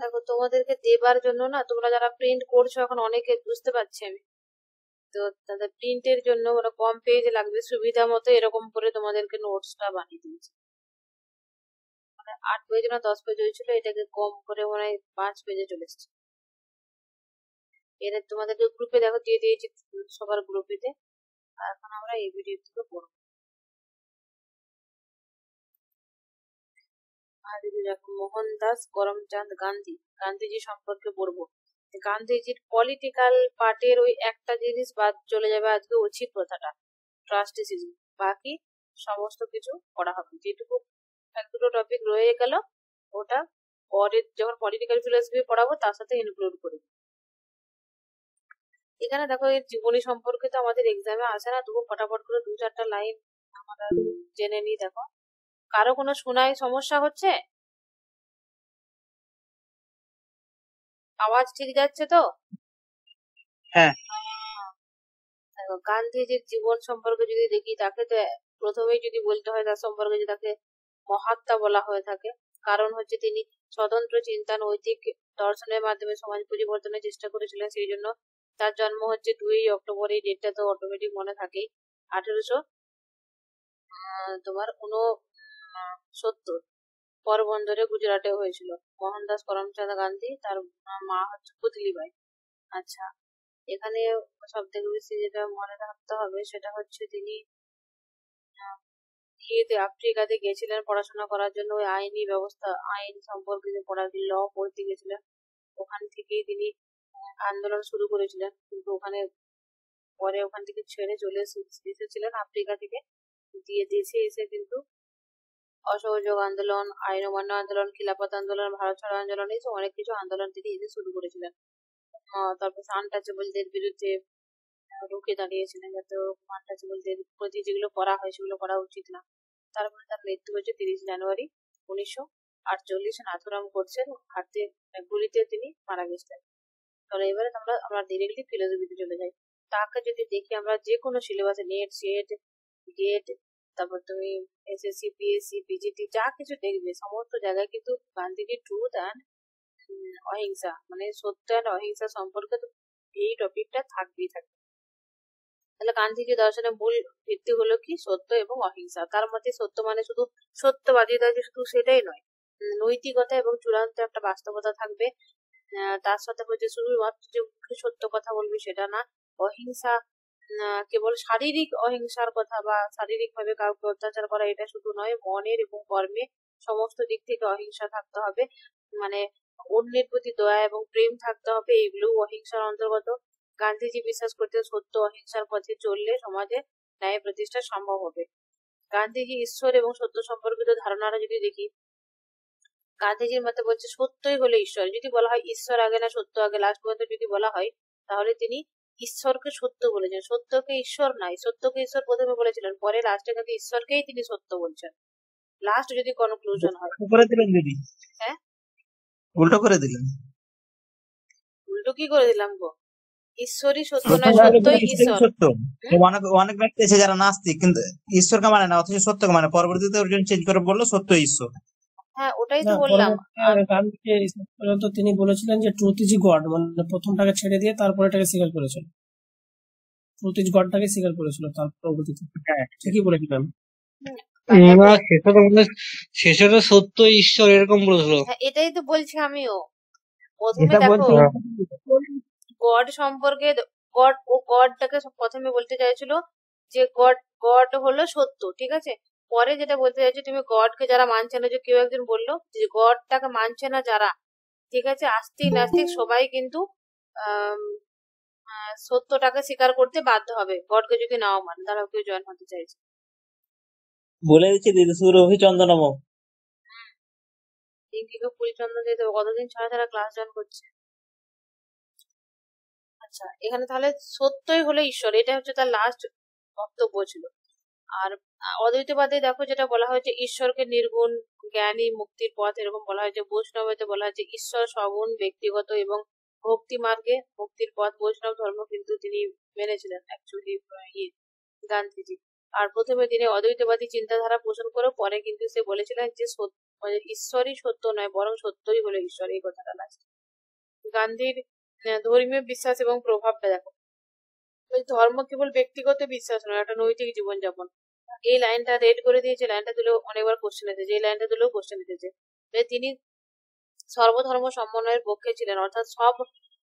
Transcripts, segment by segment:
দেখো তোমাদেরকে দেবার জন্য না, তোমরা যারা প্রিন্ট করছো এখন অনেকে বুঝতে পারছি আমি, তো তাদের প্রিন্টের জন্য ওরা কম পেজ লাগবে সুবিধা মতো এরকম করে তোমাদেরকে নোটসটা বানিয়ে দিয়েছে। মানে 8 পেজ না 10 পেজ হয়েছিল, এটাকে কম করে মনে হয় 5 পেজে চলে এসেছে। এটা তোমাদেরকে গ্রুপে দেখো দিয়ে দিয়েছি, সবার গ্রুপেতে। আর এখন আমরা এই ভিডিও থেকে পড়বো। আর যদি দেখো মোহনদাস করমচাঁদ গান্ধী, গান্ধীজি সম্পর্কে পড়বো। গান্ধীজির পলিটিক্যাল পার্টির ওই একটা জিনিস বাদ চলে যাবে আজকে, উচিত প্রথাটা, ট্রাস্টিসিজম। বাকি সমস্ত কিছু পড়া হবে। যেটুকু এক দুটো টপিক রয়ে গেল ওটা পরে যখন পলিটিক্যাল ফিলোসফি পড়াবো তার সাথে ইনক্লুড করবো। এখানে দেখো এই জীবনী সম্পর্কে তো আমাদের এক্সামে আসে না, তবু ফটাফট করে 2-4টা লাইন আমরা জেনে নিই। দেখো কারো কোনো শোনায় সমস্যা হচ্ছে? আওয়াজ ঠিক যাচ্ছে তো? হ্যাঁ। দেখো গান্ধীজির জীবন সম্পর্কে যদি দেখি, তাকে তো প্রথমেই যদি বলতে হয় তার সম্পর্কে যে তাকে মহাত্মা বলা হয়ে থাকে, কারণ হচ্ছে তিনি স্বতন্ত্র চিন্তা নৈতিক দর্শনের মাধ্যমে সমাজ পরিবর্তনের চেষ্টা করেছিলেন। সেই জন্য তার জন্ম হচ্ছে 2 অক্টোবর। এই ডেটটা তো অটোমেটিক মনে থাকেই। 1870 পোরবন্দরে গুজরাটে হয়েছিল। মোহনদাস করমচাঁদ গান্ধী, তার মা হচ্ছে পুতলিবাই। আচ্ছা, এখানে সব থেকে বেশি যেটা মনে রাখতে হবে সেটা হচ্ছে তিনি আফ্রিকাতে গেছিলেন পড়াশোনা করার জন্য। ওই আইনি ব্যবস্থা, আইন সম্পর্কে যে ল পড়তে গেছিলেন, ওখান থেকেই তিনি আন্দোলন শুরু করেছিলেন। কিন্তু পরে ওখান থেকে ছেড়ে চলে এসেছিলেন আফ্রিকা থেকে। দিয়ে দেশে এসে কিন্তু অসহযোগ আন্দোলন, আইন অমান্য আন্দোলন, খিলাফত আন্দোলন, ভারত ছাড়ো আন্দোলন, এই অনেক কিছু আন্দোলন তিনি এসে শুরু করেছিলেন। তারপর আনটাচেবলদের বিরুদ্ধে রুখে দাঁড়িয়েছিলেন, যাতে আনটাচেবলদের প্রতি যেগুলো করা হয় সেগুলো করা উচিত না। তারপরে তার মৃত্যু হয়েছে 30 জানুয়ারি 1948। নাথুরাম গোডসের হাতে গুলিতে তিনি মারা গেছিলেন। তাহলে এবারে আমরা ডিরেক্টলি ফিলোসফিতে চলে যাই। তাকে যদি দেখি আমরা যে কোনো সিলেবাসে, নেট, সেট, গেট, তারপর তুমি এসএসসি, পিএসসি, পিজিটি যা কিছু দেখবে সমস্ত জায়গায় কিন্তু গান্ধীজি ট্রুথ অ্যান্ড অহিংসা, মানে সত্য অ্যান্ড অহিংসা সম্পর্কে তো এই টপিকটা থাকবেই থাকবে। তাহলে গান্ধীজি দর্শনের মূল ভিত্তি হলো কি? সত্য এবং অহিংসা। তার মধ্যে সত্য মানে শুধু সত্যবাদিতা, যে শুধু সেটাই নয়, নৈতিকতা এবং চূড়ান্ত একটা বাস্তবতা থাকবে। তার সাথে হচ্ছে শুধুমাত্র যে মুখে সত্য কথা বলবি সেটা না, অহিংসা কেবল শারীরিক অহিংসার কথা বা শারীরিক ভাবে কাউকে অত্যাচার করা এটা শুধু নয়, মনের এবং কর্মে সমস্ত দিক থেকে অহিংসা থাকতে হবে। মানে অন্যের প্রতি দয়া এবং প্রেম থাকতে হবে, এগুলো অহিংসার অন্তর্গত। গান্ধীজি বিশ্বাস করতেন সত্য অহিংসার পথে চললে সমাজে ন্যায় প্রতিষ্ঠা সম্ভব হবে। গান্ধীজি ঈশ্বর এবং সত্য সম্পর্কিত ধারণাটা যদি দেখি, গান্ধীজির মতে বলছে সত্যই হলো ঈশ্বর। যদি বলা হয় ঈশ্বর আগে না সত্য আগে, লাস্ট পর্যন্ত যদি বলা হয় তাহলে তিনি ঈশ্বরকে সত্য বলেছেন, সত্যকে ঈশ্বর নাই। সত্যকে ঈশ্বর প্রথমে বলেছিলেন, পরে লাস্টে কিন্তু ঈশ্বরকেই তিনি সত্য বলছেন। লাস্ট যদি কনক্লুশন হয়। করে দিলেন দিদি, হ্যাঁ উল্টো করে দিলেন। উল্টো কি করে দিলাম গো? ঈশ্বরই সত্য নয়, সত্যই ঈশ্বর। সত্য। অনেক ব্যক্তি আছে যারা নাস্তিক, কিন্তু ঈশ্বরকে মানে না, অথচ সত্যকে মানে। পরবর্তীতে ওর জন্য চেঞ্জ করে বললো সত্য ঈশ্বর। হ্যাঁ ওটাই তো বললাম। পর্যন্ত তিনি বলেছিলেন যে ট্রুথ ইজ গড, মানে প্রথমটাকে ছেড়ে দিয়ে তারপরে এটাকে স্বীকার করেছেন। ট্রুথ ইজ গডটাকে স্বীকার করেছিল তার পরবর্তীতে। ঠিকই বলেছিলেন। শেষে তো সত্য ঈশ্বর এরকম বলেছিল। এটাই তো বলছি আমিও। প্রথমে দেখো গড সম্পর্কে, গডটাকে প্রথমে বলতে চাইছিল যে গড হলো সত্য, ঠিক আছে। পরে যেটা বলতে চাইছে, তুমি গডকে যারা মানছে না, যে কেউ একজন বললো যে গডটাকে মানছে না যারা, ঠিক আছে, আস্তিক নাস্তিক সবাই কিন্তু সত্যটাকে স্বীকার করতে বাধ্য হবে, গডকে যদি নাও মানে তারা কেউ জয়েন হতে চাইছে। বলে দিচ্ছি দিদি, সুরভি চন্দ্রনম। পুরীচন্দ্র দিয়ে দেবো, কতদিন ছাড়া ছাড়া ক্লাস জয়েন করছে। আচ্ছা, এখানে তাহলে সত্যই হলো ঈশ্বর, এটা হচ্ছে তার লাস্ট বক্তব্য ছিল। আর অদ্বৈতবাদে দেখো যেটা বলা হয়েছে, ঈশ্বরকে নির্গুণ, জ্ঞানী, মুক্তির পথ এরকম বলা হয়েছে। বৈষ্ণবতে বলা হয়েছে ঈশ্বর সগুণ, ব্যক্তিগত এবং ভক্তি মার্গে মুক্তির পথ। বৈষ্ণব ধর্ম কিন্তু তিনি মেনেছিলেন অ্যাকচুয়ালি গান্ধীজি। আর প্রথমে তিনি অদ্বৈতবাদী চিন্তাধারা পোষণ করে পরে কিন্তু সে বলেছিলেন যে ঈশ্বরই সত্য নয়, বরং সত্যই হলো ঈশ্বর, এই কথাটা লাস্ট। গান্ধীর ধর্মীয় বিশ্বাস এবং প্রভাবটা দেখো, ধর্ম কেবল ব্যক্তিগত বিশ্বাস নয়, একটা নৈতিক জীবনযাপন। এই লাইনটা রেড করে দিয়েছে, লাইনটা দিলেও অনেকবার কোশ্চেন এসেছে, এই লাইনটা দিলেও কোশ্চেন এসেছে। তিনি সর্বধর্ম সমন্বয়ের পক্ষে ছিলেন, অর্থাৎ সব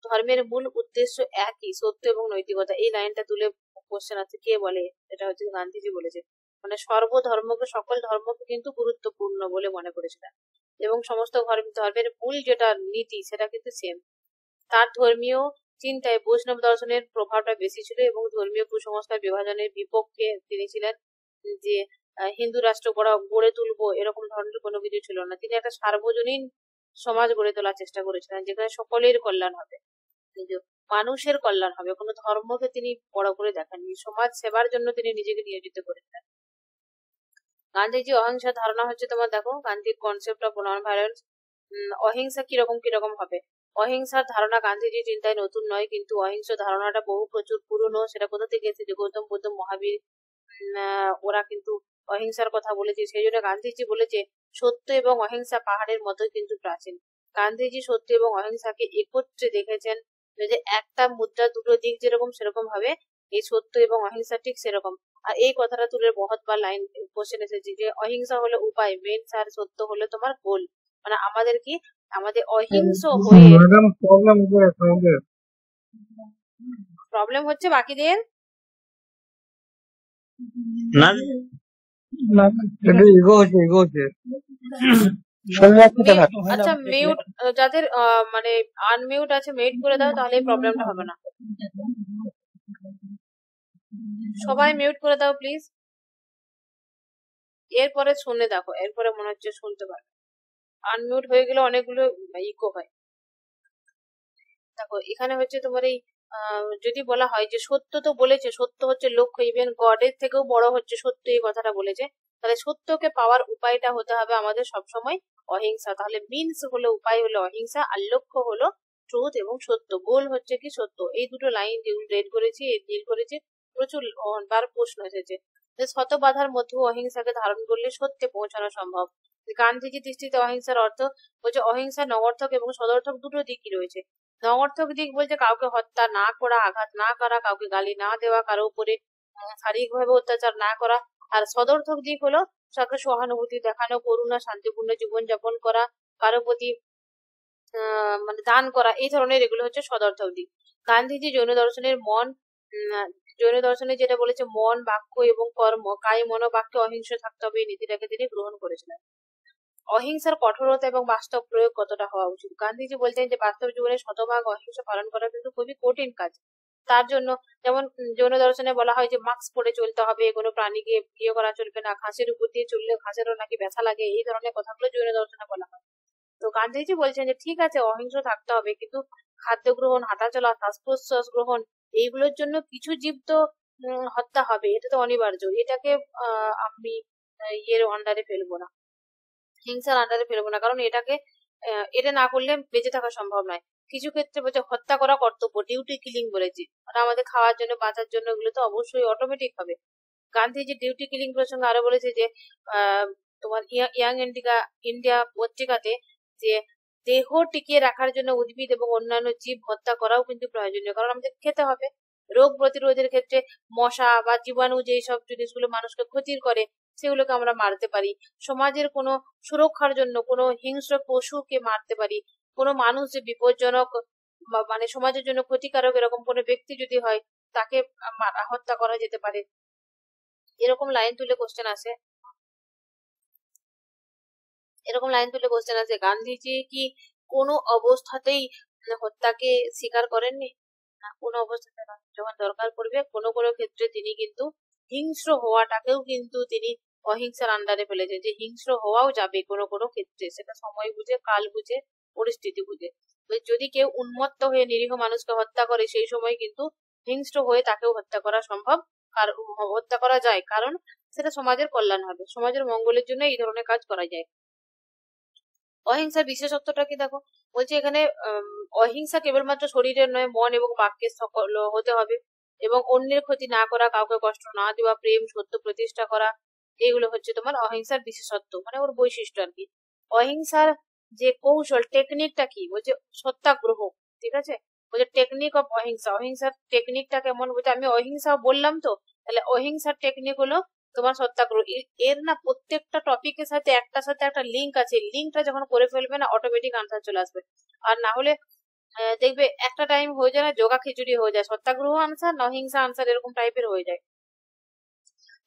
ধর্মের মূল উদ্দেশ্য একই, সত্য এবং নৈতিকতা। এই লাইনটা তুলে কোশ্চেন আছে, কে বলে? এটা হচ্ছে গান্ধীজি বলেছে। মানে সর্বধর্মকে, সকল ধর্মকে কিন্তু গুরুত্বপূর্ণ বলে মনে করেছিলেন, এবং সমস্ত ধর্মের মূল যেটা নীতি সেটা কিন্তু সেম। তার ধর্মীয় চিন্তায় বৈষ্ণব দর্শনের প্রভাবটা বেশি ছিল, এবং ধর্মীয় কুসংস্কার বিভাজনের বিপক্ষে তিনি ছিলেন। যে হিন্দু রাষ্ট্র গড়ে তুলবো এরকম ধরনের কোনো কিছু ছিল না। তিনি একটা সার্বজনীন সমাজ গড়ে তোলার চেষ্টা করেছিলেন, যেখানে সকলের কল্যাণ হবে, মানুষের কল্যাণ হবে। কোনো ধর্মকে তিনি বড় করে দেখেননি, সমাজ সেবার জন্য তিনি নিজেকে নিয়োজিত করেছিলেন। গান্ধীজি অহিংসার ধারণা হচ্ছে তোমার, দেখো গান্ধীর কনসেপ্ট অফ নন ভায়োলেন্স। অহিংসা কিরকম হবে? অহিংসার ধারণা গান্ধীজির চিন্তায় নতুন নয়, কিন্তু অহিংস ধারণাটা প্রচুর পুরনো। সেটা কোথা থেকে এসেছে? গৌতম বুদ্ধ, মহাবীর, ওরা কিন্তু অহিংসার কথা বলেছে। সেই জন্য গান্ধীজি বলেছে সত্য এবং অহিংসা পাহাড়ের মতোই কিন্তু প্রাচীন। গান্ধীজি সত্য এবং অহিংসাকে একত্রে দেখেছেন, যে একটা মুদ্রা দুটো দিক যেরকম, সেরকম ভাবে এই সত্য এবং অহিংসা ঠিক সেরকম। আর এই কথাটা তুলে বহুতবার লাইন কোশ্চেন এসেছে, যে অহিংসা হলো উপায়, মেনস, আর সত্য হলো তোমার গোল। মানে আমাদের কি, আমাদের অহিংস হয়ে প্রবলেম হচ্ছে বাকিদের। না আচ্ছা, মিউট যাদের মানে আনমিউট আছে মিউট করে দাও, তাহলে এই প্রবলেমটা হবে না। সবাই মিউট করে দাও প্লিজ। এরপরে শুনে দেখো, এরপরে মনে হচ্ছে শুনতে পারবে। আনমিউট হয়ে গেলে অনেকগুলো ইকো হয়। দেখো এখানে হচ্ছে তোমার এই যদি বলা হয় যে সত্য, তো বলেছে সত্য হচ্ছে লক্ষ্য, ইভেন গডের থেকেও বড় হচ্ছে সত্য, এই কথাটা বলেছে। তাহলে সত্যকে পাওয়ার উপায়টা হতে হবে আমাদের সবসময় অহিংসা। তাহলে মিনস হলো, উপায় হলো অহিংসা, আর লক্ষ্য হলো ট্রুথ এবং সত্য, গোল হচ্ছে কি সত্য। এই দুটো লাইন যেগুলো রেড করেছি, ডিল করেছি, প্রচুর বার প্রশ্ন এসেছে। শত বাধার মধ্যেও অহিংসাকে ধারণ করলে সত্যে পৌঁছানো সম্ভব। গান্ধীজি দৃষ্টিতে অহিংসার অর্থ বলছে, অহিংসা নগর্থক এবং সদর্থক দুটো দিকই রয়েছে। নগর্থক দিক বলতে কাউকে হত্যা না করা, আঘাত না করা, কাউকে গালি না দেওয়া, কারো উপরে শারীরিকভাবে অত্যাচার না করা। আর সদর্থক দিক হলো কাউকে সহানুভূতি দেখানো, করুণা, শান্তিপূর্ণ জীবন যাপন করা, কারো প্রতি মানে দান করা, এই ধরনের এগুলো হচ্ছে সদর্থক দিক। গান্ধীজি জৈন দর্শনে যেটা বলেছে, মন, বাক্য এবং কর্ম, কায় মন বাক্যে অহিংস থাকতে হবে, এই নীতিটাকে তিনি গ্রহণ করেছিলেন। অহিংসার কঠোরতা এবং বাস্তব প্রয়োগ কতটা হওয়া উচিত? গান্ধীজি বলতেন যে বাস্তব জীবনে শতভাগ অহিংসা পালন করা কিন্তু খুবই কঠিন কাজ। তার জন্য যেমন জৈন দর্শনে বলা হয় যে মাস্ক পরে চলতে হবে, কোনো প্রাণীকে বিয়ে করা চলবে না, ঘাসের উপর দিয়ে চললে ঘাসেরও নাকি ব্যথা লাগে, এই ধরনের কথাগুলো জৈন দর্শনে বলা হয়। তো গান্ধীজি বলছেন যে ঠিক আছে অহিংস থাকতে হবে, কিন্তু খাদ্য গ্রহণ, হাঁটাচলা, শ্বাস প্রশ্বাস গ্রহণ, এইগুলোর জন্য কিছু জীব তো হত্যা হবে, এটা তো অনিবার্য। এটাকে আমি ইয়ের আন্ডারে ফেলবো না, হিংসার আন্ডারে ফেলবো না, কারণ এটা না করলে বেঁচে থাকা সম্ভব নয়। কিছু ক্ষেত্রে বলছে হত্যা করা কর্তব্য, ডিউটি কিলিং বলেছি, মানে আমাদের খাওয়ার জন্য, বাঁচার জন্য, এগুলো তো অবশ্যই অটোমেটিক হবে। গান্ধীজি ডিউটি কিলিং প্রসঙ্গে আরো বলেছে যে তোমার ইয়াং ইন্ডিয়া পত্রিকাতে, যে দেহ টিকিয়ে রাখার জন্য উদ্ভিদ এবং অন্যান্য জীব হত্যা করাও কিন্তু প্রয়োজনীয়, কারণ আমাদের খেতে হবে। রোগ প্রতিরোধের ক্ষেত্রে মশা বা জীবাণু যেই সব জিনিসগুলো মানুষকে ক্ষতির করে, সেগুলোকে আমরা মারতে পারি। সমাজের কোনো সুরক্ষার জন্য কোনো হিংস্র পশুকে মারতে পারি। কোনো মানুষ যে বিপজ্জনক মানে সমাজের জন্য ক্ষতিকারক এরকম কোনো ব্যক্তি যদি হয়, তাকে হত্যা করা যেতে পারে। এরকম লাইন তুলে কোশ্চেন আসে, গান্ধীজি কি কোনো অবস্থাতেই হত্যাকে স্বীকার করেননি? না, কোনো অবস্থাতে নয়। যখন দরকার পড়বে কোনো কোনো ক্ষেত্রে তিনি কিন্তু হিংস্র হওয়াটাকেও কিন্তু তিনি অহিংসার আন্ডারে ফেলেছেন, যে হিংস্র হওয়াও যাবে কোনো কোনো ক্ষেত্রে, সেটা সময় বুঝে, কাল বুঝে, পরিস্থিতি বুঝে। যদি কেউ উন্মত্ত হয়ে নিরীহ মানুষকে হত্যা করে, সেই সময় কিন্তু হিংস্র হয়ে তাকেও হত্যা করা সম্ভব, হত্যা করা যায়, কারণ সেটা সমাজের কল্যাণ হবে, সমাজের মঙ্গলের জন্য এই ধরনের কাজ করা যায়। অহিংসার বিশেষত্বটা কি দেখো, বলছে এখানে অহিংসা কেবলমাত্র শরীরের নয়, মন এবং বাক্যের সকল হতে হবে, এবং অন্যের ক্ষতি না করা, কাউকে কষ্ট না দেওয়া, প্রেম, সত্য প্রতিষ্ঠা করা, এগুলো হচ্ছে তোমার অহিংসার বিশেষত্ব, মানে ওর বৈশিষ্ট্য আর কি। অহিংসার যে কৌশল টেকনিকটা কি বলছে সত্যাগ্রহ, ঠিক আছে, বলছে টেকনিক অফ অহিংসা, অহিংসার টেকনিকটা কেমন বলছে, আমি অহিংসা বললাম তো, তাহলে অহিংসার টেকনিক হলো তোমার সত্যাগ্রহ। এর না প্রত্যেকটা টপিকের সাথে একটা লিঙ্ক আছে, লিঙ্কটা যখন করে ফেলবে না অটোমেটিক আনসার চলে আসবে। আর না হলে দেখবে একটা টাইম হয়ে যায় না যোগা খিচুড়ি হয়ে যায়, সত্যাগ্রহ আনসার না অহিংসা আনসার এরকম টাইপের হয়ে যায়।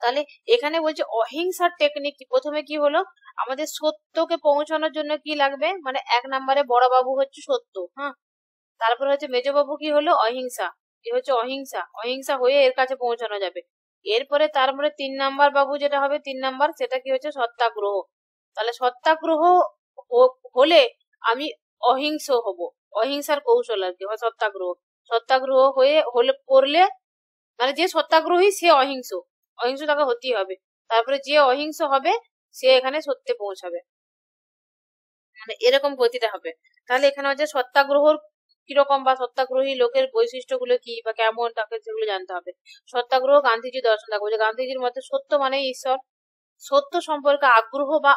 তাহলে এখানে বলছে অহিংসার টেকনিক প্রথমে কি হলো, আমাদের সত্যকে পৌঁছানোর জন্য কি লাগবে, মানে 1 নম্বরে বড় বাবু হচ্ছে সত্য, হ্যাঁ, তারপরে হচ্ছে মেজবাবু কি হলো অহিংসা, এ হচ্ছে অহিংসা, অহিংসা হয়ে এর কাছে পৌঁছানো যাবে। এরপরে তারপরে 3 নাম্বার বাবু যেটা হবে 3 নাম্বার, সেটা কি হচ্ছে সত্যাগ্রহ। তাহলে সত্যাগ্রহ হলে আমি অহিংস হব, অহিংসার কৌশল আর কি সত্যাগ্রহ। সত্যাগ্রহ হলে করলে মানে যে সত্যাগ্রহী সে অহিংস, অহিংস তাকে হতেই হবে। তারপরে যে অহিংস হবে সে এখানে সত্যে পৌঁছাবে, মানে এরকম গতিটা হবে। তাহলে এখানে হচ্ছে সত্যাগ্রহর কিরকম বা সত্যাগ্রহী লোকের বৈশিষ্ট্যগুলো কি বা কেমন তাকে সেগুলো জানতে হবে। সত্যাগ্রহ গান্ধীজি দর্শন থাকবে যে গান্ধীজির মতে সত্য মানে ঈশ্বর, সত্য সম্পর্কে আগ্রহ বা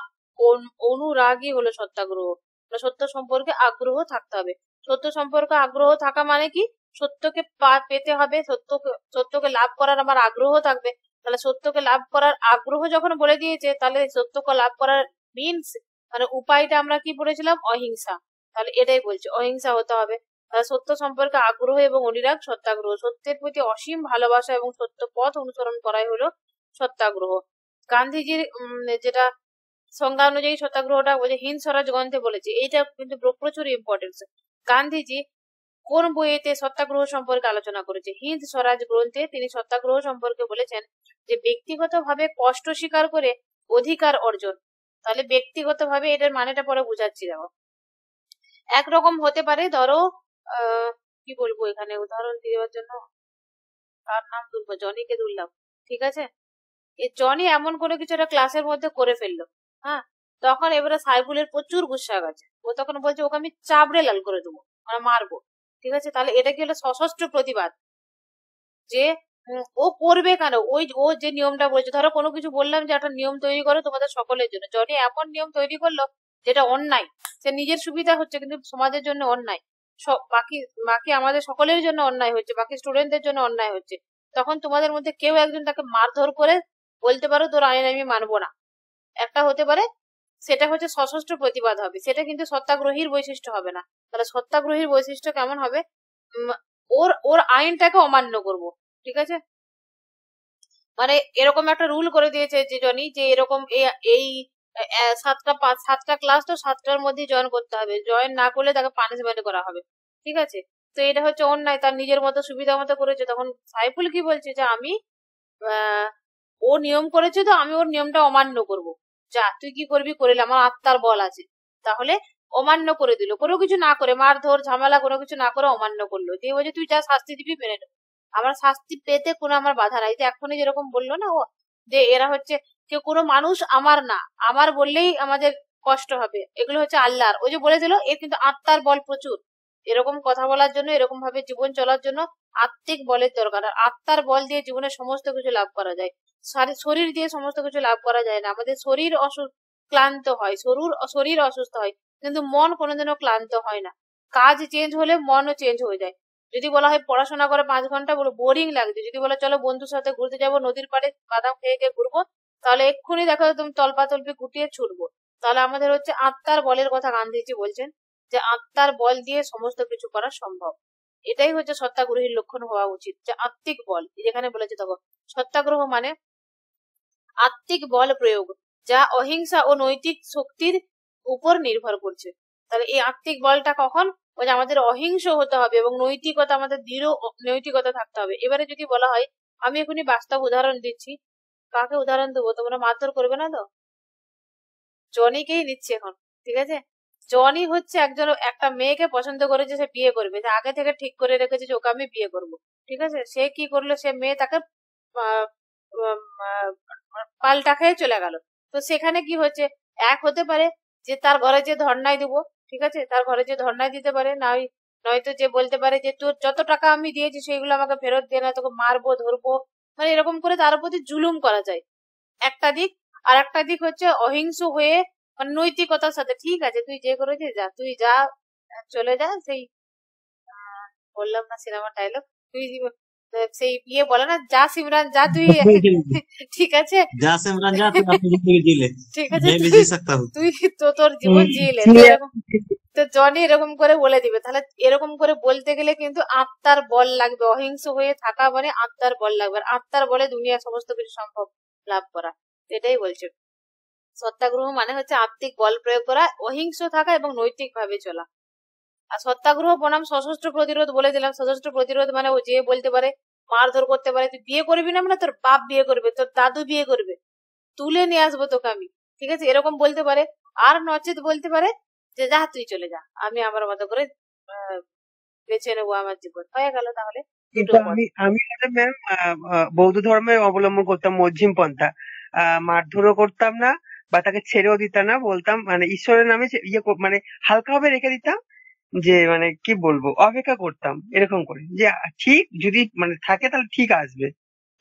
অনুরাগই হলো সত্যাগ্রহ, সত্য সম্পর্কে আগ্রহ থাকতে হবে। সত্য সম্পর্কে আগ্রহ থাকা মানে কি, সত্যকে পেতে হবে, সত্যকে লাভ করার আমার আগ্রহ থাকবে। তাহলে সত্যকে লাভ করার আগ্রহ যখন বলে দিয়েছে, তাহলে সত্যকে লাভ করার মিনস মানে উপায়টা আমরা কি পড়েছিলাম, অহিংসা। তাহলে এটাই বলছে অহিংসা হতে হবে। তাহলে সত্য সম্পর্কে আগ্রহ এবং অনুরাগ সত্যাগ্রহ, সত্যের প্রতি অসীম ভালোবাসা এবং সত্য পথ অনুসরণ করাই হলো সত্যাগ্রহ। গান্ধীজির যেটা সংজ্ঞা অনুযায়ী সত্যাগ্রহটা বলছে হিন্দ স্বরাজ গ্রন্থে বলেছে, এইটা কিন্তু প্রচুর ইম্পর্টেন্স। গান্ধীজি কোন বইয়েতে সত্যাগ্রহ সম্পর্কে আলোচনা করেছে, হিন্দ স্বরাজ গ্রন্থে তিনি সত্যাগ্রহ সম্পর্কে বলেছেন যে ব্যক্তিগতভাবে কষ্ট স্বীকার করে অধিকার অর্জন। তাহলে ব্যক্তিগতভাবে এটার মানেটা পরে বুঝাচ্ছি। দেখো একরকম হতে পারে, ধরো কি বলবো এখানে উদাহরণ দেওয়ার জন্য, তার নাম তুলবো জনিকে তুললাম, ঠিক আছে, এই জনি এমন কোনো কিছু একটা ক্লাসের মধ্যে করে ফেললো, হ্যাঁ, তখন এবারে সাইফুলের প্রচুর গুসা গেছে, ও তখন বলছে ওকে আমি চাবড়ে লাল করে দেবো, মানে মারবো, ঠিক আছে। তাহলে এটা কি হলো সশস্ত্র প্রতিবাদ, যে ও করবে কেন, ও যে নিয়মটা বলছে, ধরো কোনো কিছু বললাম যে একটা নিয়ম তৈরি করো তোমাদের সকলের জন্য, জনি এমন নিয়ম তৈরি করলো যেটা অন্যায়, সে নিজের সুবিধা হচ্ছে কিন্তু সমাজের জন্য অন্যায়, বাকি বাকি আমাদের সকলের জন্য অন্যায় হচ্ছে, বাকি স্টুডেন্টদের জন্য অন্যায় হচ্ছে। তখন তোমাদের মধ্যে কেউ একজন তাকে মারধর করে বলতে পারো তোর আইন আমি মানবো না, একটা হতে পারে, সেটা হচ্ছে সশস্ত্র প্রতিবাদ হবে, সেটা কিন্তু সত্যাগ্রহীর বৈশিষ্ট্য হবে না। তাহলে সত্যাগ্রহীর বৈশিষ্ট্য কেমন হবে, ওর ওর আইনটাকে অমান্য করব, ঠিক আছে, মানে এরকম একটা রুল করে দিয়েছে যে জনি যে এরকম এই 7টা ক্লাস তো 7টার মধ্যে জয়েন করতে হবে, জয়েন না করলে তাকে পানিশমেন্ট করা হবে, ঠিক আছে। তো এটা হচ্ছে অন্যায়, তার নিজের মতো সুবিধা মতো করেছে। তখন সাইফুল কি বলছে যে আমি ও নিয়ম করেছে তো আমি ওর নিয়মটা অমান্য করব, যা তুই কি করবি করিলে, আমার আত্মার বল আছে। তাহলে অমান্য করে দিল, কোনো কিছু না করে, মারধর ঝামেলা কোনো কিছু না করে অমান্য করলো, দিয়ে বলছে তুই যা শাস্তি দিবি মেনে নেব, আমার শাস্তি পেতে কোনো আমার বাধা নাই। যে এখনই যেরকম বললো না ও, যে এরা হচ্ছে কেউ কোনো মানুষ আমার না, আমার বললেই আমাদের কষ্ট হবে, এগুলো হচ্ছে আল্লাহর, ওই যে বলে দিল এর কিন্তু আত্মার বল প্রচুর, এরকম কথা বলার জন্য এরকম ভাবে জীবন চলার জন্য আত্মিক বলের দরকার। আর আত্মার বল দিয়ে জীবনে সমস্ত কিছু লাভ করা যায়, শরীর দিয়ে সমস্ত কিছু লাভ করা যায় না। আমাদের শরীর ক্লান্ত হয়, শরীর অসুস্থ হয়, কিন্তু মন কোনোদিনও ক্লান্ত হয় না। কাজ চেঞ্জ হলে মনও চেঞ্জ হয়ে যায়। যদি বলা হয় পড়াশোনা করে 5 ঘন্টা বলো বোরিং লাগছে, যদি বলো চলো বন্ধুর সাথে ঘুরতে যাবো নদীর পাড়ে বাদাম খেয়ে খেয়ে ঘুরবো, তাহলে এক্ষুনি দেখো তুমি তল্পি গুটিয়ে ছুটবো। তাহলে আমাদের হচ্ছে আত্মার বলের কথা গান্ধীজি বলছেন, যে আত্মার বল দিয়ে সমস্ত কিছু করা সম্ভব। এটাই হচ্ছে সত্যাগ্রহীর লক্ষণ হওয়া উচিত, যে আত্মিক বল, যেখানে বলেছে তখন সত্যাগ্রহ মানে আত্মিক বল প্রয়োগ, যা অহিংসা ও নৈতিক শক্তির উপর নির্ভর করছে। তাহলে এই আত্মিক বলটা কখন, ওই যে আমাদের অহিংস হতে হবে এবং নৈতিকতা, আমাদের দৃঢ় নৈতিকতা থাকতে হবে। এবারে যদি বলা হয়, আমি এখনই বাস্তব উদাহরণ দিচ্ছি, কাকে উদাহরণ দেবো, তোমরা মারধর করবে না তো, জনিকেই নিচ্ছে এখন, ঠিক আছে। জনি হচ্ছে একটা মেয়েকে পছন্দ করেছে, সে বিয়ে করবে, সে আগে থেকে ঠিক করে রেখেছে যে ওকে আমি বিয়ে করব, ঠিক আছে। সে কি করলো, সে মেয়ে তাকে পাল্টা খেয়ে চলে গেল। তো সেখানে কি হচ্ছে, এক হতে পারে যে তার ঘরে যে ধর্নায় দিব, ঠিক আছে, তার ঘরে যে ধর্নায় দিতে পারে, নয়তো যে বলতে পারে যে তোর যত টাকা আমি দিয়েছি সেগুলো আমাকে ফেরত দিয়ে, না তোকে মারবো ধরবো, মানে এরকম করে তার প্রতি জুলুম করা যায় একটা দিক। আর একটা দিক হচ্ছে অহিংস হয়ে মানে নৈতিকতার সাথে। ঠিক আছে, তুই যে করেছিস যা, তুই যা, চলে যা। সেই বললাম না সিনেমার ডায়লগ, তুই সেই বলে না, যা সিমরান যা, তুই ঠিক আছে, जा सिमरन जा, तुम अपनी जिंदगी जी ले, ঠিক আছে, मैं भी जी सकता हूँ। তুই তোর জীবন জিলে। তো এরকম, তো জনি এরকম করে বলে দিবে। তাহলে এরকম করে বলতে গেলে কিন্তু আত্মার বল লাগবে। অহিংস হয়ে থাকা মানে আত্মার বল লাগবে, আর আত্মার বলে দুনিয়ার সমস্ত কিছু সম্ভব লাভ করা। এটাই বলছে সত্যাগ্রহ মানে হচ্ছে আত্মিক বল প্রয়োগ করা, অহিংস থাকা এবং নৈতিক ভাবে চলা। আর সত্যাগ্রহ বনাম সশস্ত্র প্রতিরোধ বলে দিলাম। সশস্ত্র প্রতিরোধ মানে ও যে বলতে পারে, মারধর করতে পারে, তুই বিয়ে করবি না মানে তোর বাপ বিয়ে করবে, তোর দাদু বিয়ে করবে, তুলে নিয়ে আসবো তোকে আমি, ঠিক আছে, এরকম বলতে পারে। আর নচেত বলতে পারে যে যা, তুই চলে যা, আমি আমার মতো করে বেছে নেবো আমার জীবন। হয়ে গেল তাহলে কিন্তু দুটো পথ। আমি ম্যাম বৌদ্ধ ধর্মে অবলম্বন করতাম মধ্যম পন্থা। মারধরও করতাম না বা তাকে ছেড়েও দিতাম না, বলতাম মানে ঈশ্বরের নামে মানে হালকাভাবে রেখে দিতাম, যে মানে কি বলবো, অপেক্ষা করতাম এরকম করে, যে ঠিক যদি মানে থাকে তাহলে ঠিক আসবে,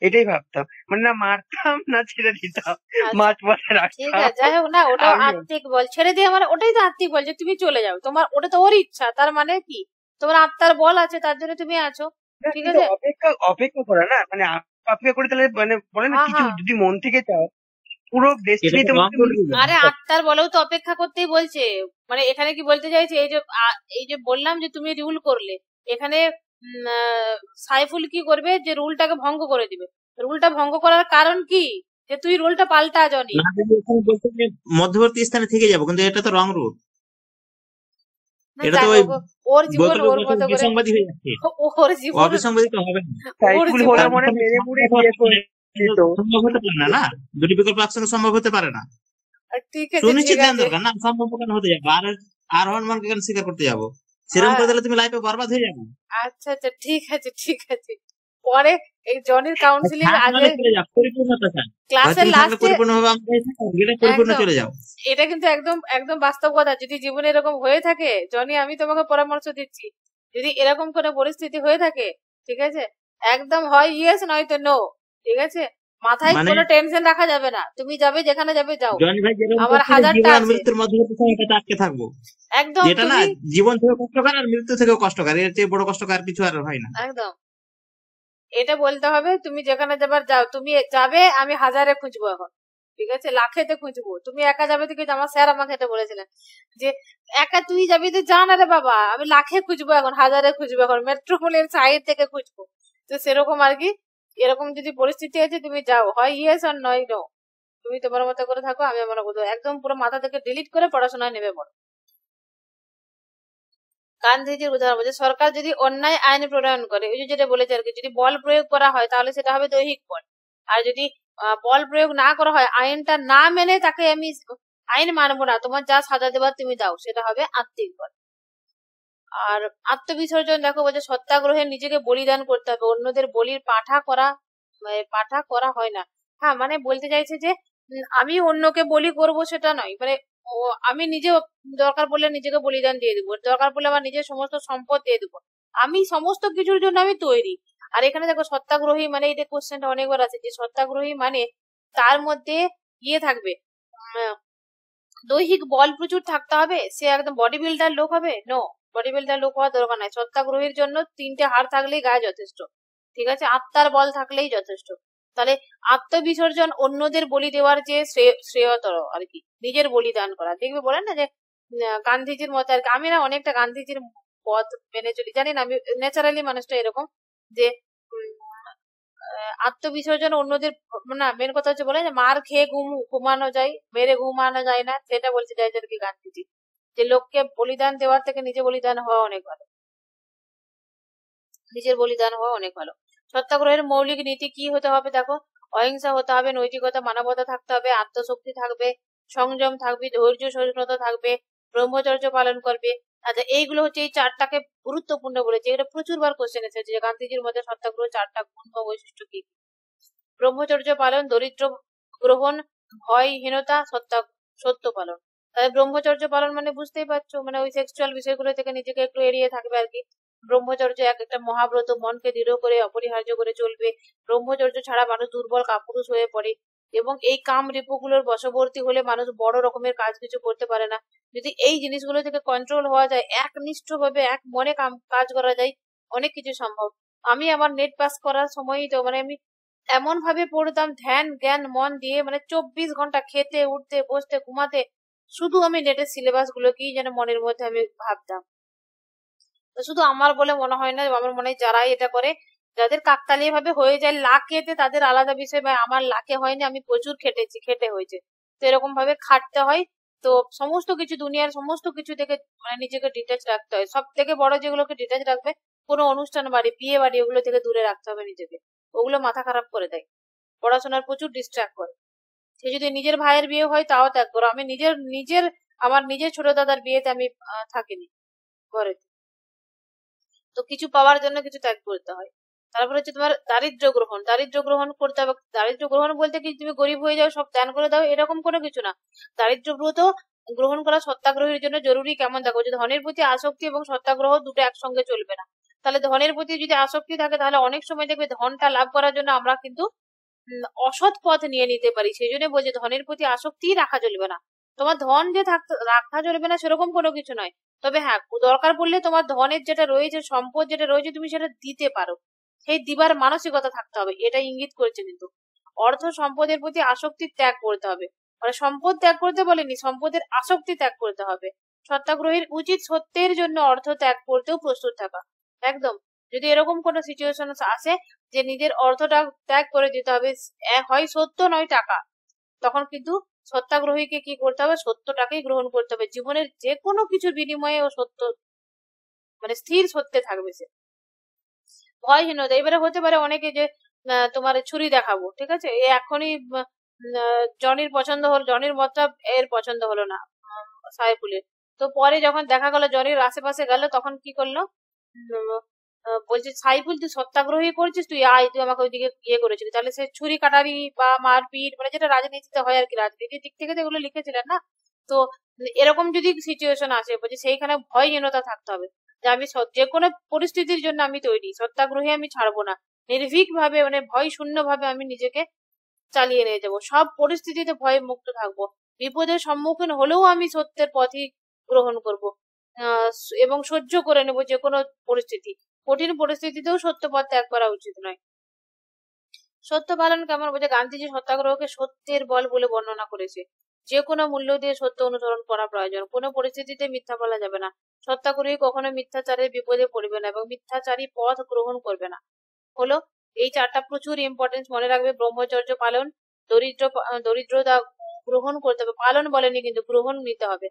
এটাই ভাবতাম। মানে না মারতাম না ছেড়ে দিতাম, আচ্ছা, মাঝ পথে ঠিক রাখতাম। আছে, যাই হোক না, ওটাও আমি আত্মিক বল। ছেড়ে দিয়ে মানে ওটাই তো আত্মিক বল, যে তুমি চলে যাও, তোমার ওটা তো ওর ইচ্ছা। তার মানে কি, তোমার আত্মার বল আছে, তার জন্য তুমি আছো, না, ঠিক কিন্তু আছে। অপেক্ষা করা না, মানে অপেক্ষা করে তাহলে মানে বলে না, হ্যাঁ কিছু হ্যাঁ, যদি মন থেকে চাও পুরো এটা ডেস্টিনি তো রং তোমাকে করে দিবে। আরে আত্মার বলেও তো অপেক্ষা করতেই বলছে। মানে এখানে কি বলতে চাইছে, এই যে বললাম যে তুমি রুল করলে, এখানে সাইফুল কি করবে, যে রুলটাকে ভঙ্গ করে দিবে। রুলটা ভঙ্গ করার কারণ কি, যে তুই রুলটা পাল্টা জনি। না যদি এখানে বলতে যে মধ্যবর্তী স্থানে থেকে যাবো, কিন্তু এটা তো রং রুট, না এটা তো যাই ওই হোক, ওর জীবন বোতলের ওর মতো মতো করে, বিসংবাদী হয়ে যাচ্ছে। ওর জীবন, অবিসংবাদিত হবে না। ওর সাইফুল জীবন। হলে তার মনে ফলে মেরে মুড়ে সম্ভব বিয়ে করে দিত। হতে পারে না, না দুটি বিকল্প একসঙ্গে সম্ভব হতে পারে না। ঠিক আছে, সুনিশ্চিত ঠিক জ্ঞান আছে, দরকার, না সম্ভব কেন হতে যাবো, আর হনুমানকে কেন স্বীকার করতে যাবো? সেরকম করে দিলে তুমি লাইফে বরবাদ হয়ে যাবে। আচ্ছা আচ্ছা, ঠিক আছে, ঠিক আছে। পরে এই জনির কাউন্সিলিং আগে চলে যাও, পরিপূর্ণতা চাই। ক্লাসের তুমি থাকলে লাস্টে, পরিপূর্ণ হবে, পরিপূর্ণ একদম, চলে যাও। এটা কিন্তু একদম একদম বাস্তব কথা। যদি জীবনে এরকম হয়ে থাকে জনি, আমি তোমাকে পরামর্শ দিচ্ছি, যদি এরকম কোনো পরিস্থিতি হয়ে থাকে, ঠিক আছে, একদম হয় ইয়েস নয়তো নো, ঠিক আছে। মাথায় মানে কোনো টেনশন রাখা যাবে না, তুমি যাবে যেখানে যাবে যাও, জনি ভাই যেরকম আমার করছে, হাজারটা জীবন আর আছে। মৃত্যুর মধ্যবর্তী সময়টাতে আটকে থাকবো, একদম যেটা না তুমি, জীবন থেকে কষ্টকর আর মৃত্যু থেকেও কষ্টকর, এর চেয়ে বড় কষ্টকর কিছু আর হয় না। একদম এটা বলতে হবে। তুমি যেখানে যাবার যাও, তুমি যাবে, আমি হাজারে খুঁজবো এখন, ঠিক আছে, লাখেতে খুঁজবো। তুমি একা যাবে তো কিছু, আমার স্যার আমাকে এটা বলেছিলেন যে একা তুই যাবি তো যা না রে বাবা, আমি লাখে খুঁজবো এখন, হাজারে খুঁজবো এখন, মেট্রোপলির সাইড থেকে খুঁজবো। তো সেরকম আর কি, এরকম যদি পরিস্থিতি আছে তুমি যাও, হয় ইয়েস আর নয় নো। তুমি তোমার মতো করে থাকো, আমি আমার মতো, একদম পুরো মাথা থেকে ডিলিট করে পড়াশোনায় নেমে পড়ো। গান্ধীজির উদাহরণ বলছে, সরকার যদি অন্যায় আইন প্রণয়ন করে, ওই যে যেটা বলেছে আর কি, যদি বল প্রয়োগ করা হয় তাহলে সেটা হবে দৈহিক বল। আর যদি বল প্রয়োগ না করা হয়, আইনটা না মেনে তাকে আমি আইন মানবো না, তোমার যা সাজা দেবার তুমি দাও, সেটা হবে আত্মিক বল। আর আত্মবিসর্জন দেখো বলছে, সত্যাগ্রহে নিজেকে বলিদান করতে হবে, অন্যদের বলির পাঠা করা হয় না। হ্যাঁ, মানে বলতে চাইছে যে আমি অন্যকে বলি করব সেটা নয়, মানে আমি নিজে দরকার পড়লে নিজেকে বলিদান দিয়ে দেবো, দরকার পড়লে আমার নিজের সমস্ত সম্পদ দিয়ে দেবো, আমি সমস্ত কিছুর জন্য আমি তৈরি। আর এখানে দেখো সত্যাগ্রহী মানে, এই কোশ্চেনটা অনেকবার আছে, যে সত্যাগ্রহী মানে তার মধ্যে ইয়ে থাকবে, দৈহিক বল প্রচুর থাকতে হবে, সে একদম বডি বিল্ডার লোক হবে, নো, বডি বিল্ডার লোক হওয়ার দরকার নাই। সত্যাগ্রহীর জন্য 3টে হাড় থাকলেই গায়ে যথেষ্ট, ঠিক আছে, আত্মার বল থাকলেই যথেষ্ট। তাহলে আত্মবিসর্জন অন্যদের বলি দেওয়ার যে শ্রেয়তর আর কি, নিজের বলিদান করা। দেখবে বলেন না যে গান্ধীজির মতে আর কি, আমি না অনেকটা গান্ধীজির পথ মেনে চলি, জানি না, আমি ন্যাচারালি মানুষটা এরকম, যে আত্মবিসর্জন অন্যদের, না মেন কথা হচ্ছে বলে যে মার খেয়ে ঘুমানো যায়, মেরে ঘুমানো যায় না, সেটা বলতে চাইছে আর কি গান্ধীজি, যে লোককে বলিদান দেওয়ার থেকে নিজে বলিদান হওয়া অনেক ভালো, নিজের বলিদান হওয়া অনেক ভালো। সত্যাগ্রহের মৌলিক নীতি কি হতে হবে দেখো, অহিংসা হতে হবে, নৈতিকতা মানবতা থাকতে হবে, আত্মশক্তি থাকবে, সংযম থাকবে, ধৈর্য সহিষ্ণুতা থাকবে, ব্রহ্মচর্য পালন করবে। আচ্ছা, এইগুলো হচ্ছে এই 4টাকে গুরুত্বপূর্ণ বলেছে, এটা প্রচুর বার কোশ্চেন এসেছে, যে গান্ধীজির মধ্যে সত্যাগ্রহ 4টা গুণ বা বৈশিষ্ট্য কি। ব্রহ্মচর্য পালন, দরিদ্র গ্রহণ, ভয়হীনতা, সত্য পালন। তাহলে ব্রহ্মচর্য পালন মানে বুঝতেই পারছো, মানে ওই সেক্সুয়াল বিষয়গুলো থেকে নিজেকে একটু এড়িয়ে থাকবে আর কি। ব্রহ্মচর্য একটা মহাব্রত, মনকে দৃঢ় করে অপরিহার্য করে চলবে। ব্রহ্মচর্য ছাড়া মানুষ দুর্বল কাপুরুষ হয়ে পড়ে। এবং এই কাম রিপুগুলোর বশবর্তী হলে মানুষ বড় রকমের কাজ কিছু করতে পারে না। যদি এই জিনিসগুলো থেকে কন্ট্রোল হওয়া যায়, একনিষ্ঠভাবে এক মনে কাজ করা যায়, অনেক কিছু সম্ভব। আমি আমার নেট পাস করার সময়ই তো আমি এমন ভাবে পড়তাম, ধ্যান জ্ঞান মন দিয়ে, 24 ঘন্টা খেতে উঠতে বসতে ঘুমাতে শুধু আমি নেটের সিলেবাস গুলোকেই যেন মনের মধ্যে আমি ভাবতাম। তো শুধু আমার বলে মনে হয় না, আমার মনে হয় যারাই এটা করে, যাদের কাকতালীয় ভাবে হয়ে যায় লাখেতে, তাদের আলাদা বিষয়। আমার লাখে হয়নি, আমি প্রচুর খেটে হয়েছে। তো এরকম ভাবে খাটতে হয়। তো সমস্ত কিছু দুনিয়ার সমস্ত কিছু থেকে নিজেকে ডিটাচ রাখতে হয়। সব থেকে বড় যেগুলোকে ডিটাচ রাখবে, কোনো অনুষ্ঠান বাড়ি, বিয়ে বাড়ি, ওগুলো থেকে দূরে রাখতে হবে নিজেকে। ওগুলো মাথা খারাপ করে দেয়, পড়াশোনার প্রচুর ডিস্ট্রাক্ট করে। সে যদি নিজের ভাইয়ের বিয়ে হয় তাও ত্যাগ করো। আমি আমার নিজের ছোট দাদার বিয়েতে আমি থাকিনি ঘরে। তো কিছু পাওয়ার জন্য কিছু ত্যাগ করতে হয়। তারপরে হচ্ছে তোমার দারিদ্র গ্রহণ করতে হবে। দারিদ্র গ্রহণ বলতে কি তুমি গরিব হয়ে যাও সব দান করে দাও এরকম কোনো কিছু না। দারিদ্র ব্রত গ্রহণ করা সত্যাগ্রহের জন্য জরুরি। কেমন দেখো, যে ধনের প্রতি আসক্তি এবং সত্যাগ্রহ দুটো একসঙ্গে চলবে না। তাহলে ধনের প্রতি যদি আসক্তি থাকে, তাহলে অনেক সময় দেখবে ধনটা লাভ করার জন্য আমরা কিন্তু অসৎ পথ নিয়ে নিতে পারি। সেই জন্য বলছে ধনের প্রতি আসক্তি রাখা চলবে না। তোমার ধন যে রাখা চলবে না সেরকম কোনো কিছু নয়। তবে হ্যাঁ, দরকার পড়লে তোমার ধনের যেটা রয়েছে, সম্পদ যেটা রয়েছে, তুমি সেটা দিতে পারো। সেই দিবার মানসিকতা থাকতে হবে, এটা ইঙ্গিত করছে। কিন্তু অর্থ সম্পদের প্রতি আসক্তি ত্যাগ করতে হবে। সম্পদ ত্যাগ করতে বলেনি, সম্পদের আসক্তি ত্যাগ করতে হবে। সত্যাগ্রহীর উচিত সত্যের জন্য অর্থ ত্যাগ করতেও প্রস্তুত থাকা। একদম। যদি এরকম কোনো সিচুয়েশন আসে যে নিজের অর্থটা ত্যাগ করে দিতে হবে, হয় সত্য নয় টাকা, তখন কিন্তু সত্যাগ্রহীকে কি করতে হবে, সত্যটাকেই গ্রহণ করতে হবে। জীবনের যে কোনো কিছুর বিনিময়ে ও সত্য স্থির সত্যে থাকবে সে। ভয়হীনতা এবারে হতে পারে অনেকে যে তোমার ছুরি দেখাবো, ঠিক আছে, এখনই জনির পছন্দ হলো, জনির মতটা এর পছন্দ হলো না সাইফুলের। তো পরে যখন দেখা গেল জনির আশেপাশে গেল, তখন কি করলো, বলছে সাইফুল তুই সত্যাগ্রহী করছিস, তুই আয়, তুই আমাকে ওইদিকে ইয়ে করেছিলি। তাহলে সে ছুরি কাটারি বা মারপিট, যেটা রাজনীতিতে হয় আর কি, রাজনীতির দিক থেকে যেগুলো লিখেছিলেন না। তো এরকম যদি সিচুয়েশন আসে, বলছে সেইখানে ভয়হীনতা থাকতে হবে, যে আমি যে কোনো পরিস্থিতির জন্য আমি তৈরি, সত্যাগ্রহী আমি ছাড়বো না। নির্ভীক ভাবে ভয় শূন্য ভাবে আমি নিজেকে চালিয়ে নিয়ে যাবো। সব পরিস্থিতিতে ভয় মুক্ত থাকবো। বিপদের সম্মুখীন হলেও আমি সত্যের পথই গ্রহণ করব এবং সহ্য করে নেব যে কোনো পরিস্থিতি। কঠিন পরিস্থিতিতেও সত্য পথ ত্যাগ করা উচিত নয়। সত্য পালন কেমন, বলছে গান্ধীজি সত্যাগ্রহকে সত্যের বল বলে বর্ণনা করেছে। যে কোনো মূল্য দিয়ে সত্য অনুসরণ করা প্রয়োজন, কোনো পরিস্থিতিতে মিথ্যা বলা যাবে না। সত্যাগ্রহী কখনো মিথ্যাচারের বিপদে পড়বে না এবং মিথ্যাচারী পথ গ্রহণ করবে না। হলো এই চারটা প্রচুর ইম্পর্টেন্স মনে রাখবে। ব্রহ্মচর্য পালন, দরিদ্রতা গ্রহণ করতে হবে, পালন বলেনি কিন্তু গ্রহণ নিতে হবে,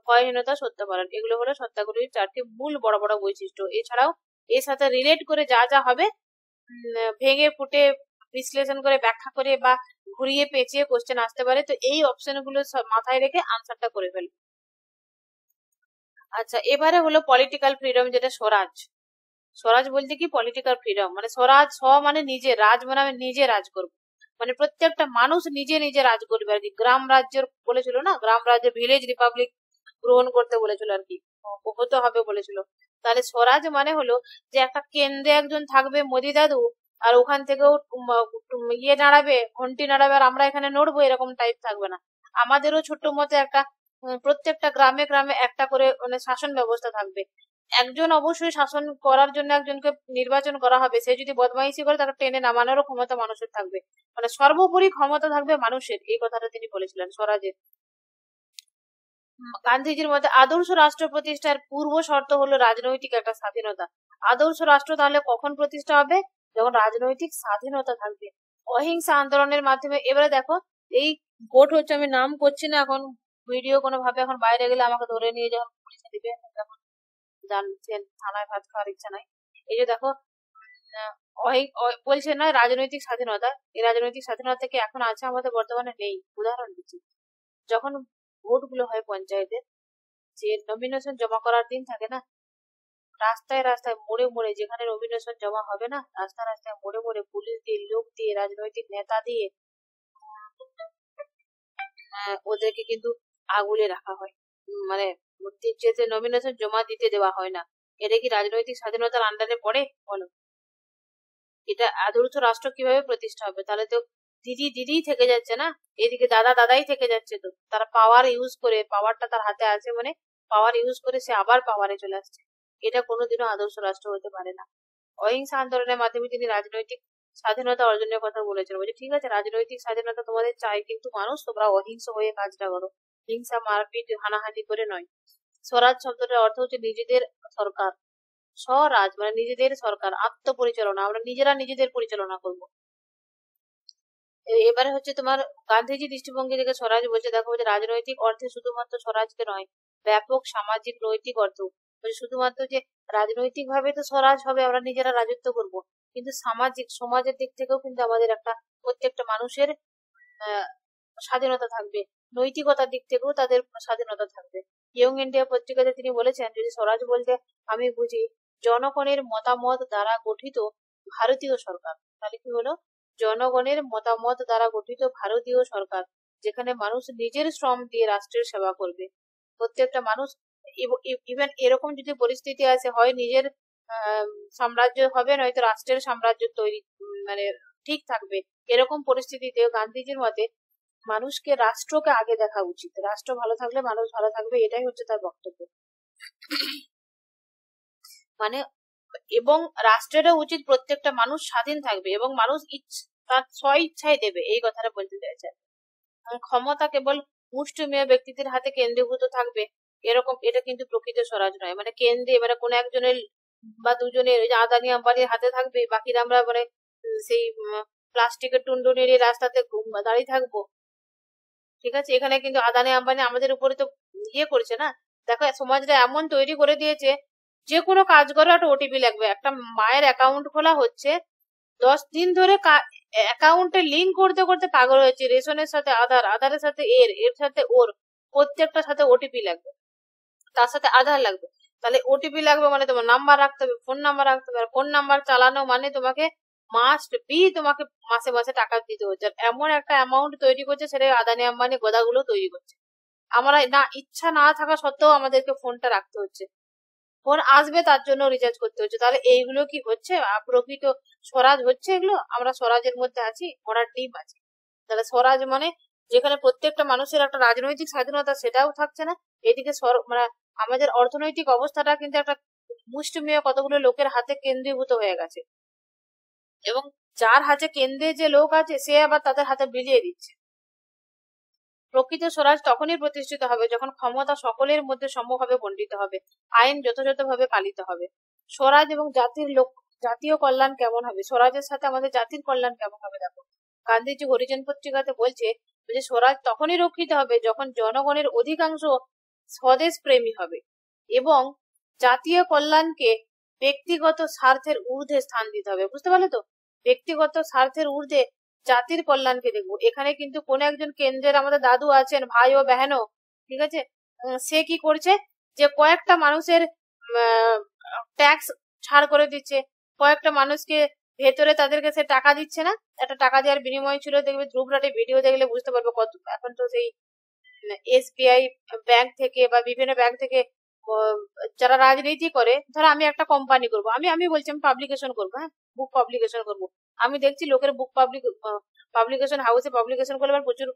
ভয়হীনতা, সত্য পালন, এগুলো হলো সত্যাগ্রহীর চারটি মূল বড় বড় বৈশিষ্ট্য। এছাড়াও এর সাথে রিলেট করে যা যা হবে, ভেঙে ফুটে বিশ্লেষণ করে ব্যাখ্যা করে বা ঘুরিয়ে পেঁচিয়ে কোশ্চেন আসতে পারে। তো এই অপশন গুলো মাথায় রেখে আনসারটা করে ফেলবে। আচ্ছা, এবারে হলো পলিটিক্যাল ফ্রিডম, যেটা স্বরাজ। স্বরাজ বলতে কি, পলিটিক্যাল ফ্রিডম স্বরাজ, নিজে, রাজ আমি নিজে রাজ করবো, প্রত্যেকটা মানুষ নিজে নিজে রাজ করবে আর কি। গ্রাম রাজ্যের বলেছিল না, গ্রাম রাজ্য, ভিলেজ রিপাবলিক গ্রহণ করতে বলেছিল আর কি, হতে হবে বলেছিল। তাহলে স্বরাজ হলো যে একটা কেন্দ্রে একজন থাকবে, মোদি দাদু, আর ওখান থেকেও ইয়ে নাড়াবে, ঘন্টি নাড়াবে, আর আমরা এখানে নড়বো, এরকম টাইপ থাকবে না। আমাদেরও ছোট মতো একটা প্রত্যেকটা গ্রামে গ্রামে একটা করে শাসন ব্যবস্থা থাকবে। একজন অবশ্যই শাসন করার জন্য একজনকে নির্বাচন করা হবে, সে যদি বদমাইশি করে তাকে টেনে নামানোরও ক্ষমতা মানুষের থাকবে। সর্বোপরি ক্ষমতা থাকবে মানুষের, এই কথাটা তিনি বলেছিলেন স্বরাজের। গান্ধীজির মতে আদর্শ রাষ্ট্র প্রতিষ্ঠার পূর্ব শর্ত হলো রাজনৈতিক একটা স্বাধীনতা। আদর্শ রাষ্ট্র তাহলে কখন প্রতিষ্ঠা হবে, যখন রাজনৈতিক স্বাধীনতা থাকবে, অহিংসা আন্দোলনের মাধ্যমে। এবারে দেখো, এই ভোট হচ্ছে, আমি নাম করছি না এখন, ভিডিও কোনো ভাবে এখন বাইরে গেলে আমাকে ধরে নিয়ে যখন পুলিশে দিবে, যখন জানছেন থানায় ভাত খাওয়ার ইচ্ছা নাই। এই যে দেখো, বলছে না রাজনৈতিক স্বাধীনতা, এই রাজনৈতিক স্বাধীনতা থেকে এখন আছে, আমাদের বর্তমানে নেই। উদাহরণ দিচ্ছি, যখন ভোট গুলো হয় পঞ্চায়েতের, যে নমিনেশন জমা করার দিন থাকে না, রাস্তায় রাস্তায় মোড়ে মোড়ে যেখানে নমিনেশন জমা হবে না, রাস্তায় রাস্তায় মোড়ে মোড়ে পুলিশ দিয়ে, লোক দিয়ে, রাজনৈতিক নেতা দিয়ে ওদেরকে কিন্তু আগুলে রাখা হয়, যেতে নমিনেশন জমা দিতে দেওয়া হয় না। এটা কি রাজনৈতিক স্বাধীনতার আন্ডারে পড়ে? বলো, এটা আদর্শ রাষ্ট্র কিভাবে প্রতিষ্ঠা হবে? তাহলে তো দিদি দিদি থেকে যাচ্ছে না, এদিকে দাদা দাদাই থেকে যাচ্ছে। তো তারা পাওয়ার ইউজ করে, পাওয়ারটা তার হাতে আছে মানে পাওয়ার ইউজ করে সে আবার পাওয়ারে চলে আসছে। এটা কোনোদিনও আদর্শ রাষ্ট্র হতে পারে না। অহিংসা আন্দোলনের মাধ্যমে তিনি রাজনৈতিক স্বাধীনতা অর্জনের কথা বলেছেন। বলছে ঠিক আছে, রাজনৈতিক স্বাধীনতা তোমাদের চাই, কিন্তু মানুষ তোমরা অহিংস হয়ে কাজটা করো, হিংসা মারপিট হানাহানি করে নয়। স্বরাজ শব্দটার অর্থ হচ্ছে নিজেদের সরকার। স্বরাজ মানে নিজেদের সরকার, আত্মপরিচালনা, আমরা নিজেরা নিজেদের পরিচালনা করব। এবারে হচ্ছে তোমার গান্ধীজি দৃষ্টিভঙ্গি থেকে স্বরাজ বলছে, দেখো বলছে রাজনৈতিক অর্থে শুধুমাত্র স্বরাজকে নয়, ব্যাপক সামাজিক নৈতিক অর্থ। শুধুমাত্র যে রাজনৈতিক ভাবে তো স্বরাজ হবে, আমরা নিজেরা রাজত্ব করব, কিন্তু সামাজিক সমাজের দিক থেকেও কিন্তু আমাদের একটা প্রত্যেকটা মানুষের স্বাধীনতা থাকবে, নৈতিকতার দিক থেকেও তাদের স্বাধীনতা থাকবে। ইয়ং ইন্ডিয়া পত্রিকাতে তিনি বলেছেন, যদি স্বরাজ বলতে আমি বুঝি জনগণের মতামত দ্বারা গঠিত ভারতীয় সরকার। তাহলে কি হলো? জনগণের মতামত দ্বারা গঠিত ভারতীয় সরকার, যেখানে মানুষ নিজের শ্রম দিয়ে রাষ্ট্রের সেবা করবে। প্রত্যেকটা মানুষ, ইভেন এরকম যদি পরিস্থিতি আছে, হয় নিজের সাম্রাজ্য হবে, নয়তো রাষ্ট্রের সাম্রাজ্য তৈরি মানে ঠিক থাকবে, এরকম পরিস্থিতিতে গান্ধীজির মতে মানুষকে রাষ্ট্রকে আগে দেখা উচিত। রাষ্ট্র ভালো থাকলে মানুষ ভালো থাকবে, এটাই হচ্ছে তার বক্তব্য। মানে এবং রাষ্ট্রেরও উচিত প্রত্যেকটা মানুষ স্বাধীন থাকবে এবং মানুষ তার স্ব ইচ্ছায় দেবে, এই কথাটা বলতে চাইছেন। ক্ষমতা কেবল মুষ্টিমেয় ব্যক্তিদের হাতে কেন্দ্রীভূত থাকবে, এরকম এটা কিন্তু প্রকৃত স্বরাজ নয়। মানে কেন্দ্রে মানে কোন একজনের বা দুজনের, আদানি আম্বানির হাতে থাকবে, বাকিরা আমরা মানে সেই প্লাস্টিকের টুন্ডু নিয়ে রাস্তাতে দাঁড়িয়ে থাকবো। ঠিক আছে, এখানে কিন্তু আদানি আম্বানি আমাদের উপরে তো ইয়ে করছে না। দেখো সমাজটা এমন তৈরি করে দিয়েছে, যে কোনো কাজ করো একটা ওটিপি লাগবে। একটা মায়ের অ্যাকাউন্ট খোলা হচ্ছে, 10 দিন ধরে অ্যাকাউন্টে লিঙ্ক করতে করতে পাগল হয়েছে। রেশনের সাথে আধার, আধারের সাথে এর সাথে ওর, প্রত্যেকটার সাথে ওটিপি লাগবে, তার সাথে আধার লাগবে। তাহলে ওটিপি লাগবে মানে তোমার নাম্বার রাখতে হবে, ফোন নাম্বার রাখতে হবে। ফোন নাম্বার চালানো মানে তোমাকে মাস্ট বি তোমাকে মাসে মাসে টাকা দিতে হচ্ছে। এমন একটা অ্যামাউন্ট তৈরি করছে, সেটা আদানি আম্বানি গোদাগুলো তৈরি করছে। আমরা না ইচ্ছা না থাকা সত্ত্বেও আমাদেরকে ফোনটা রাখতে হচ্ছে, ফোন আসবে তার জন্য রিচার্জ করতে হচ্ছে। তাহলে এইগুলো কি হচ্ছে? প্রকৃত স্বরাজ হচ্ছে এগুলো? আমরা স্বরাজের মধ্যে আছি, ওনার টিম আছে। তাহলে স্বরাজ মানে যেখানে প্রত্যেকটা মানুষের একটা রাজনৈতিক স্বাধীনতা, সেটাও থাকছে না। এদিকে মানে আমাদের অর্থনৈতিক অবস্থাটা কিন্তু একটা মুষ্টিমেয় কতগুলো লোকের হাতে কেন্দ্রীভূত হয়ে গেছে, এবং যার হাতে কেন্দ্রে যে লোক আছে সে আবার তাদের হাতে বিলিয়ে দিচ্ছে। প্রকৃত স্বরাজ তখনই প্রতিষ্ঠিত হবে যখন ক্ষমতা সকলের মধ্যে সমভাবে বণ্টিত হবে, আইন যথাযথভাবে পালিত হবে। স্বরাজ এবং জাতীয় কল্যাণ কেমন হবে? স্বরাজের সাথে আমাদের জাতির কল্যাণ কেমন হবে? দেখো গান্ধীজি হরিজন পত্রিকাতে বলছে যে স্বরাজ তখনই রক্ষিত হবে যখন জনগণের অধিকাংশ স্বদেশ প্রেমী হবে এবং জাতীয় কল্যাণকে ব্যক্তিগত স্বার্থের ঊর্ধ্বে স্থান দিতে হবে। বুঝতে পারলে তো? ব্যক্তিগত স্বার্থের ঊর্ধ্বে জাতির কল্যাণকে দেখবো। এখানে কিন্তু কোন একজন কেন্দ্রের আমাদের দাদু আছেন, ভাই ও বেহেনও, ঠিক আছে, সে কি করছে যে কয়েকটা মানুষের ট্যাক্স ছাড় করে দিচ্ছে, কয়েকটা মানুষকে ভেতরে তাদেরকে সে টাকা দিচ্ছে না, একটা টাকা দেওয়ার বিনিময় ছিল। দেখবে ধ্রুবরাটে ভিডিও দেখলে বুঝতে পারবে কত। এখন তো সেই SBI ব্যাংক থেকে বা বিভিন্ন ব্যাংক থেকে যারা রাজনীতি করে, ধরো আমি একটা কোম্পানি করবো, আমি বলছি আমি পাবলিকেশন করবো, হ্যাঁ বুক পাবলিকেশন করবো। আমি দেখছি লোকের বুক পাবলিকেশন হাউসে পাবলিকেশন করলে আমার প্রচুর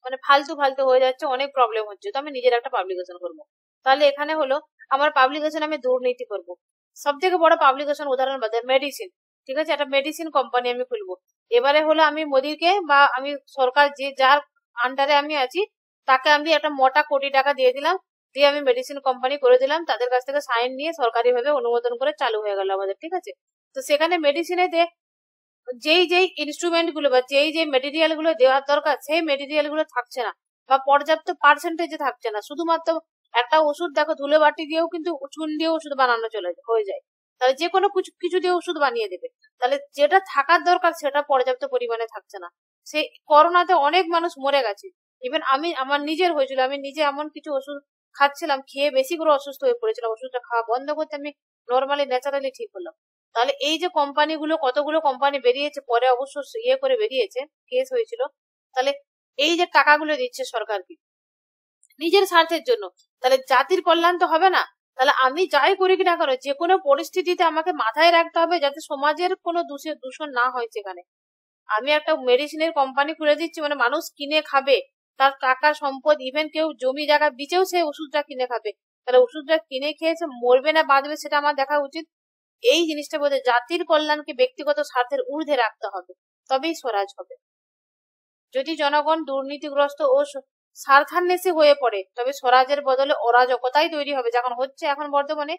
মানে ফালতু ফালতু হয়ে যাচ্ছে, অনেক প্রবলেম হচ্ছে, তো আমি নিজের একটা পাবলিকেশন করবো। তাহলে এখানে হলো আমার পাবলিকেশন আমি দুর্নীতি করবো। সব থেকে বড় পাবলিকেশন উদাহরণ বাদে মেডিসিন, ঠিক আছে, একটা মেডিসিন কোম্পানি আমি খুলবো। এবারে হলো আমি মোদিকে বা আমি সরকার যে যার আন্ডারে আমি আছি তাকে আমি একটা মোটা কোটি টাকা দিয়ে দিলাম, দিয়ে আমি মেডিসিন কোম্পানি করে দিলাম, তাদের কাছ থেকে সাইন নিয়ে সরকারি ভাবে অনুমোদন করে চালু হয়ে গেল আমাদের, ঠিক আছে। তো সেখানে মেডিসিনেতে যেই ইনস্ট্রুমেন্ট গুলো বা যেই মেটেরিয়াল গুলো দেওয়ার দরকার সেই মেটেরিয়াল গুলো থাকছে না, বা পর্যাপ্ত পার্সেন্টেজে থাকছে না। শুধুমাত্র একটা ওষুধ দেখো ধুলো বাটি দিয়েও কিন্তু চুন দিয়ে ওষুধ বানানো হয়ে যায়। তাহলে যে কোনো কিছু দিয়ে ওষুধ বানিয়ে দেবে, তাহলে যেটা থাকার দরকার সেটা পর্যাপ্ত পরিমাণে থাকছে না। সেই করোনাতে অনেক মানুষ মরে গেছে। ইভেন আমার নিজের হয়েছিল, আমি নিজে এমন কিছু ওষুধ খাচ্ছিলাম, খেয়ে বেশি করে অসুস্থ হয়ে পড়েছিলাম। ওষুধটা খাওয়া বন্ধ করতে আমি নর্মালি ন্যাচারালি ঠিক হলাম। তাহলে এই যে কোম্পানিগুলো, কতগুলো কোম্পানি বেরিয়েছে, পরে অবশ্য ইয়ে করে বেরিয়েছে, কেস হয়েছিল। তাহলে এই যে টাকাগুলো দিচ্ছে সরকারকে নিজের স্বার্থের জন্য, তাহলে জাতির কল্যাণ তো হবে না। তাহলে আমি যাই করি কিনা কেন, যে কোনো পরিস্থিতিতে আমাকে মাথায় রাখতে হবে যাতে সমাজের কোনো দূষণ না হয় সেখানে। আমি একটা মেডিসিনের কোম্পানি খুলে দিচ্ছি, মানে মানুষ কিনে খাবে, তার টাকা সম্পদ, ইভেন কেউ জমি জায়গা বিচেও সে ওষুধটা কিনে খাবে, তাহলে ওষুধটা কিনে খেয়েছে মরবে না বাঁচবে সেটা আমার দেখা উচিত। এই জিনিসটা বলতে জাতির কল্যাণকে ব্যক্তিগত স্বার্থের ঊর্ধ্বে রাখতে হবে, তবেই স্বরাজ হবে। যদি জনগণ দুর্নীতিগ্রস্ত ও স্বার্থান্বেষী হয়ে পড়ে, তবে স্বরাজের বদলে অরাজকতাই তৈরি হবে, যখন হচ্ছে এখন বর্তমানে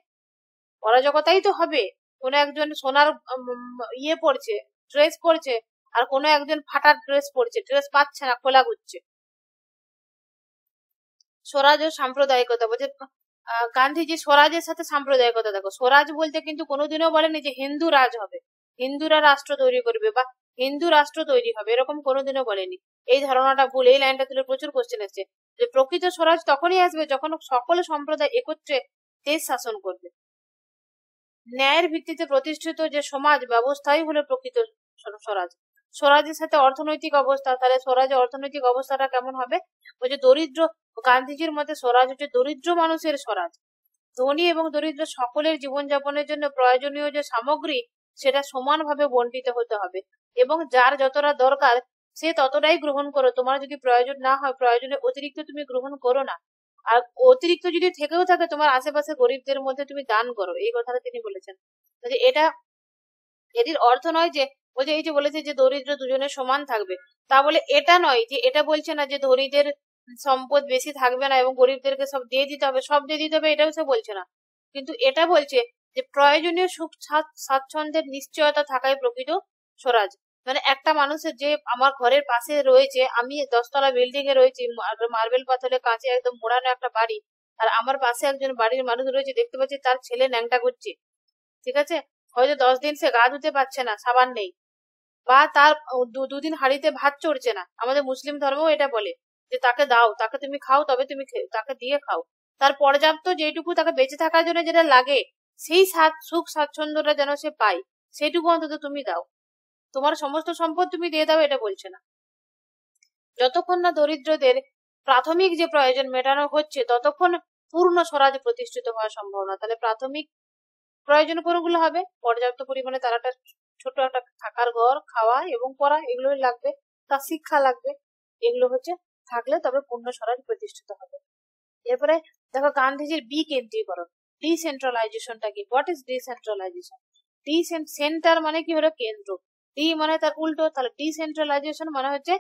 অরাজকতাই তো হবে। কোনো একজন সোনার ইয়ে পড়ছে, ড্রেস পড়ছে, আর কোনো একজন ফাটার ড্রেস পড়ছে, ড্রেস পাচ্ছে না, খোলা ঘুরছে। স্বরাজ ও সাম্প্রদায়িকতা বলছে গান্ধীজি স্বরাজের সাথে সাম্প্রদায়িকতা, দেখো স্বরাজ বলতে কিন্তু কোনোদিনও বলেনি যে হিন্দু রাজ হবে, হিন্দুরা রাষ্ট্র তৈরি করবে বা হিন্দু রাষ্ট্র তৈরি হবে, এরকম কোনোদিনও বলেনি। এই ধারণাটা ভুল। এই লাইনটা তুলে প্রচুর কোশ্চেন এসছে যে প্রকৃত স্বরাজ তখনই আসবে যখন সকল সম্প্রদায় একত্রে দেশ শাসন করবে। ন্যায়ের ভিত্তিতে প্রতিষ্ঠিত যে সমাজ ব্যবস্থাই হলো প্রকৃত স্বরাজ। স্বরাজের সাথে অর্থনৈতিক অবস্থা, তাহলে স্বরাজের অর্থনৈতিক অবস্থাটা কেমন হবে? ওই যে দরিদ্র, গান্ধীজির মতে স্বরাজ হচ্ছে দরিদ্র মানুষের স্বরাজ। ধনী এবং দরিদ্র সকলের জীবনযাপনের জন্য প্রয়োজনীয় যে সামগ্রী সেটা সমানভাবে বন্টিত হতে হবে, এবং যার যতটা দরকার সে ততটাই গ্রহণ করো। তোমার যদি প্রয়োজন না হয়, প্রয়োজনে অতিরিক্ত তুমি গ্রহণ করো না, আর অতিরিক্ত যদি থেকেও থাকে তোমার আশেপাশে গরিবদের মধ্যে তুমি দান করো, এই কথাটা তিনি বলেছেন। এটা এটির অর্থ নয় যে ওই যে এই যে বলেছে যে দরিদ্র দুজনের সমান থাকবে, তা বলে এটা নয় যে, এটা বলছে না যে ধনীদের সম্পদ বেশি থাকবে না এবং গরিবদেরকে সব দিয়ে দিতে হবে, সব দিয়ে দিতে হবে, এটাও সে বলছে না। কিন্তু এটা বলছে যে প্রয়োজনীয় সুখ স্বাচ্ছন্দ্যের নিশ্চয়তা থাকাই প্রকৃত স্বরাজ। মানে একটা মানুষের যে আমার ঘরের পাশে রয়েছে, আমি 10 তলা বিল্ডিং এ রয়েছি, মার্বেল পাথরে কাঁচে একদম মোড়ানো একটা বাড়ি, আর আমার পাশে একজন বাড়ির মানুষ রয়েছে, দেখতে পাচ্ছি তার ছেলে ন্যাংটা করছে, ঠিক আছে, হয়তো 10 দিন সে গা ধুতে পারছে না, সাবান নেই, বা তার দুদিন হাঁড়িতে ভাত চড়ছে না। আমাদের মুসলিম ধর্মও এটা বলে যে তাকে দাও, তাকে তুমি খাও, তবে তুমি তাকে দিয়ে খাও, তার পর্যাপ্ত যেটুকু তাকে বেঁচে থাকার জন্য যেটা লাগে সেই সুখ স্বাচ্ছন্দ্যটা যেন সে পায়, সেইটুকু অন্তত তুমি দাও। তোমার সমস্ত সম্পদ তুমি দিয়ে দাও, এটা বলছে না। যতক্ষণ না দরিদ্রদের প্রাথমিক যে প্রয়োজন মেটানো হচ্ছে, ততক্ষণ পূর্ণ স্বরাজ প্রতিষ্ঠিত হওয়া সম্ভব না। তাহলে প্রাথমিক প্রয়োজন কোনগুলো হবে? পর্যাপ্ত পরিমাণে তার একটা ছোট একটা থাকার ঘর, খাওয়া এবং পড়া, এগুলোই লাগবে, তার শিক্ষা লাগবে, এগুলো হচ্ছে থাকলে তবে পূর্ণ স্বরাজ প্রতিষ্ঠিত হবে। এরপরে দেখো গান্ধীজির বিকেন্দ্রীকরণ, ডিসেন্ট্রালাইজেশনটা কি? What is decentralisation? সেন্টার মানে কি হলো কেন্দ্র, ডি মানে তার উল্টো, তাহলে ডিসেন্ট্রালাইজেশন মানে হচ্ছে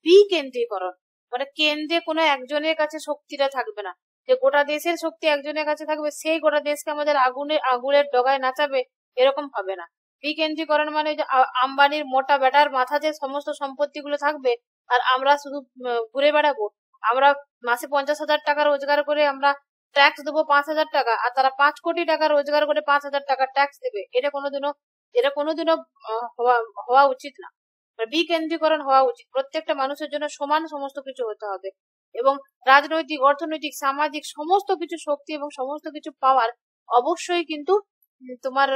বিকেন্দ্রীকরণ। মানে কেন্দ্রে কোনো একজনের কাছে শক্তিটা থাকবে না, যে গোটা দেশের শক্তি একজনের কাছে থাকবে, সেই গোটা দেশকে আমাদের আগুনের ডগায় নাচাবে, এরকম হবে না। বিকেন্দ্রীকরণ মানে যে আম্বানির মোটা বেটার মাথা যে সমস্ত সম্পত্তি গুলো থাকবে, আর আমরা শুধু ঘুরে বেড়াবো। আমরা মাসে 50,000 টাকা রোজগার করে আমরা ট্যাক্স দেবো 5,000 টাকা, আর তারা 5 কোটি টাকা রোজগার করে 5,000 টাকা ট্যাক্স দেবে, এটা কোনোদিনও হওয়া উচিত না। বিকেন্দ্রীকরণ হওয়া উচিত, প্রত্যেকটা মানুষের জন্য সমান সমস্ত কিছু হতে হবে, এবং রাজনৈতিক, অর্থনৈতিক, সামাজিক সমস্ত কিছু শক্তি এবং সমস্ত কিছু পাওয়ার অবশ্যই কিন্তু তোমার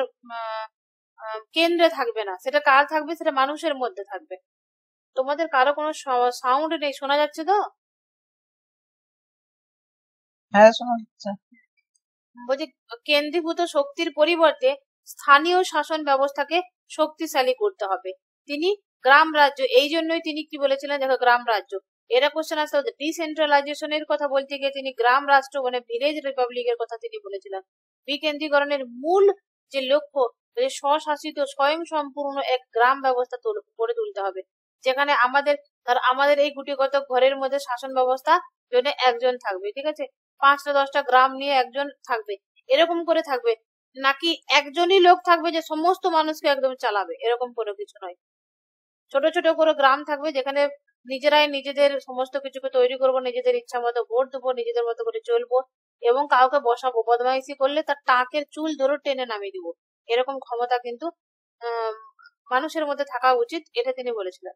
কেন্দ্রে থাকবে না, সেটা কার থাকবে? সেটা মানুষের মধ্যে থাকবে। তোমাদের কারো কোনো সাউন্ড নেই, শোনা যাচ্ছে তো? হ্যাঁ, শোনা যাচ্ছে। বলছি কেন্দ্রীভূত শক্তির পরিবর্তে স্থানীয় শাসন ব্যবস্থাকে শক্তিশালী করতে হবে। তিনি গ্রাম রাজ্য, এই জন্যই তিনি কি বলেছিলেন দেখো, গ্রাম রাজ্য, এরা কোশ্চেন আসতে ডিসেন্ট্রালাইজেশনের কথা বলতে গিয়ে তিনি গ্রাম রাষ্ট্র মানে ভিলেজ রিপাবলিকের কথা তিনি বলেছিলেন। বিকেন্দ্রীকরণের মূল যে লক্ষ্য, স্বশাসিত স্বয়ং সম্পূর্ণ এক গ্রাম ব্যবস্থা গড়ে তুলতে হবে, যেখানে আমাদের এই গুটিগত ঘরের মধ্যে শাসন ব্যবস্থা জন্য একজন থাকবে, ঠিক আছে, 5টা 10টা গ্রাম নিয়ে একজন থাকবে, এরকম করে থাকবে, নাকি একজনই লোক থাকবে যে সমস্ত মানুষকে একদম চালাবে, এরকম কোনো কিছু নয়। ছোট ছোট করে গ্রাম থাকবে, যেখানে নিজেরাই নিজেদের সমস্ত কিছুকে তৈরি করবো, নিজেদের ইচ্ছা মতো ভোট দেবো, নিজেদের মতো করে চলবো, এবং কাউকে বসাবো, বদমাইশি করলে তার টাকের চুল ধরে টেনে নামিয়ে দিব, এরকম ক্ষমতা কিন্তু মানুষের মধ্যে থাকা উচিত, এটা তিনি বলেছিলেন।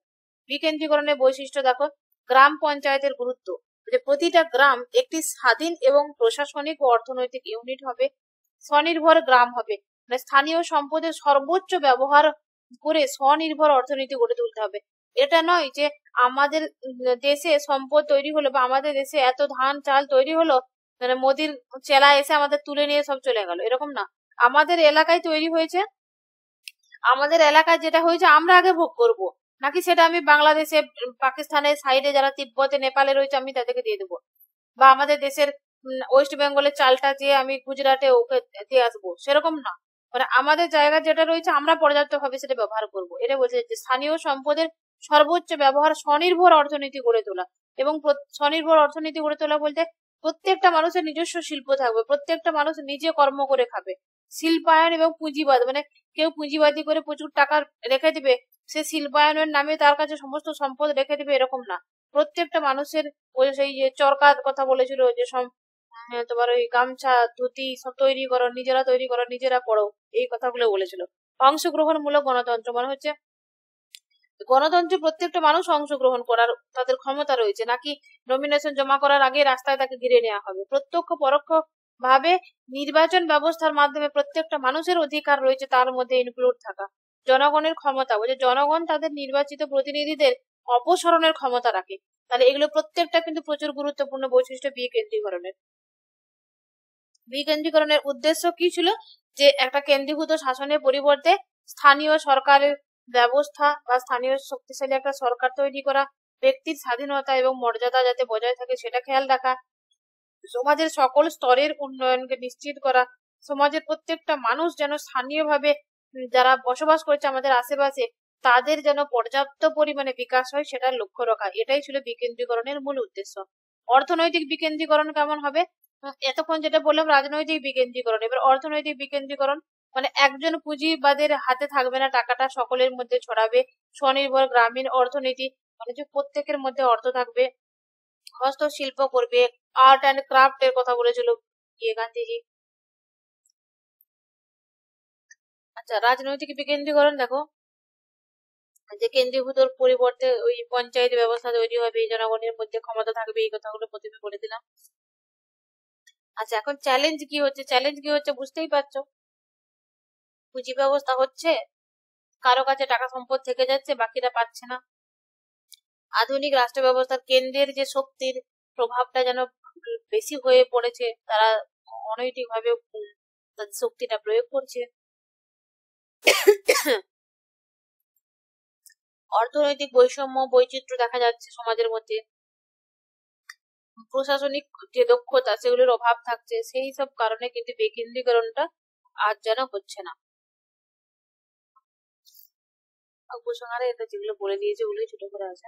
বিকেন্দ্রীকরণের বৈশিষ্ট্য দেখো, গ্রাম পঞ্চায়েতের গুরুত্ব, যে প্রতিটা গ্রাম একটি স্বাধীন এবং প্রশাসনিক ও অর্থনৈতিক ইউনিট হবে, স্বনির্ভর গ্রাম হবে, মানে স্থানীয় সম্পদের সর্বোচ্চ ব্যবহার করে স্বনির্ভর অর্থনীতি গড়ে তুলতে হবে। এটা নয় যে আমাদের দেশে সম্পদ তৈরি হলো বা আমাদের দেশে এত ধান চাল তৈরি হলো, মানে মোদির চেলা এসে আমাদের তুলে নিয়ে সব চলে গেল, এরকম না। আমাদের এলাকায় তৈরি হয়েছে, আমাদের এলাকায় যেটা হয়েছে আমরা আগে ভোগ করব, নাকি সেটা আমি বাংলাদেশে, পাকিস্তানের সাইডে যারা তিব্বতে নেপালে রয়েছে আমি তাদেরকে দিয়ে দেবো, বা আমাদের দেশের ওয়েস্ট বেঙ্গলের চালটা যে আমি গুজরাটে ওকে দিয়ে আসবো, সেরকম না। মানে আমাদের জায়গা যেটা রয়েছে আমরা পর্যাপ্ত ভাবে সেটা ব্যবহার করব। এটা বলছে যে স্থানীয় সম্পদের সর্বোচ্চ ব্যবহার, স্বনির্ভর অর্থনীতি গড়ে তোলা। এবং স্বনির্ভর অর্থনীতি গড়ে তোলা বলতে প্রত্যেকটা মানুষের নিজস্ব শিল্প থাকবে, প্রত্যেকটা মানুষ নিজে কর্ম করে খাবে। শিল্পায়ন এবং পুঁজিবাদ, মানে কেউ পুঁজিবাদী করে প্রচুর টাকা রেখে দিবে, সে শিল্পায়নের নামে তার কাছে সমস্ত সম্পদ রেখে দিবে, এরকম না। প্রত্যেকটা মানুষের ওই সেই যে চরকার কথা বলেছিল যে তোমার ওই গামছা ধুতি সব তৈরি করো, নিজেরা তৈরি করো, নিজেরা পড়ো, এই কথাগুলো বলেছিল। অংশগ্রহণমূলক গণতন্ত্র মানে হচ্ছে গণতন্ত্রে প্রত্যেকটা মানুষ অংশগ্রহণ করার তাদের ক্ষমতা রয়েছে, নাকি নমিনেশন জমা করার আগে রাস্তায় তাকে ঘিরে নেওয়া হবে। প্রত্যক্ষ পরোক্ষ ভাবে নির্বাচন ব্যবস্থার মাধ্যমে প্রত্যেকটা মানুষের অধিকার রয়েছে, তার মধ্যে ইনক্লুড থাকা। জনগণের ক্ষমতা বলছে জনগণ তাদের নির্বাচিত প্রতিনিধিদের অপসারণের ক্ষমতা রাখে। তাহলে এগুলো প্রত্যেকটা কিন্তু প্রচুর গুরুত্বপূর্ণ বৈশিষ্ট্য বিকেন্দ্রীকরণের। বিকেন্দ্রীকরণের উদ্দেশ্য কি ছিল? যে একটা কেন্দ্রীভূত শাসনের পরিবর্তে স্থানীয় সরকারের ব্যবস্থা বা স্থানীয় শক্তিশালী একটা সরকার তৈরি করা, ব্যক্তির স্বাধীনতা এবং মর্যাদা যাতে বজায় থাকে সেটা খেয়াল রাখা, সমাজের সকল স্তরের উন্নয়নকে নিশ্চিত করা, সমাজের প্রত্যেকটা মানুষ যেন স্থানীয়ভাবে যারা বসবাস করছে আমাদের আশেপাশে তাদের যেন পর্যাপ্ত পরিমাণে বিকাশ হয় সেটার লক্ষ্য রাখা। এটাই ছিল বিকেন্দ্রীকরণের মূল উদ্দেশ্য। অর্থনৈতিক বিকেন্দ্রীকরণ কেমন হবে? এতক্ষণ যেটা বললাম রাজনৈতিক বিকেন্দ্রীকরণ, এবার অর্থনৈতিক বিকেন্দ্রীকরণ মানে একজন পুঁজিবাদের হাতে থাকবে না, টাকাটা সকলের মধ্যে ছড়াবে। স্বনির্ভর গ্রামীণ অর্থনীতি মানে যে প্রত্যেকের মধ্যে অর্থ থাকবে। হস্তশিল্প করবে, আর্ট অ্যান্ড ক্রাফট এর কথা বলেছিল গান্ধীজি। আচ্ছা, রাজনৈতিক বিকেন্দ্রীকরণ দেখো যে কেন্দ্রীভূত পরিবর্তে ওই পঞ্চায়েত ব্যবস্থা তৈরি হবে, জনগণের মধ্যে ক্ষমতা থাকবে, এই কথাগুলো প্রথমে বলে দিলাম। আচ্ছা, এখন চ্যালেঞ্জ কি হচ্ছে বুঝতেই পারছো। পুঁজি ব্যবস্থা হচ্ছে, কারো কাছে টাকা সম্পদ থেকে যাচ্ছে, বাকিরা পাচ্ছে না। আধুনিক রাষ্ট্র ব্যবস্থার কেন্দ্রের যে শক্তির প্রভাবটা যেন বেশি হয়ে পড়েছে, তারা অনৈতিকভাবে তাদের শক্তিটা প্রয়োগ করছে। অর্থনৈতিক বৈষম্য বৈচিত্র্য দেখা যাচ্ছে সমাজের মধ্যে। প্রশাসনিক যে দক্ষতা সেগুলোর অভাব থাকছে, সেই সব কারণে কিন্তু বিকেন্দ্রীকরণটা আজ যেন হচ্ছে না। উপসংহারে এটা যেগুলো বলে দিয়েছে ওগুলোই ছোট করে আছে।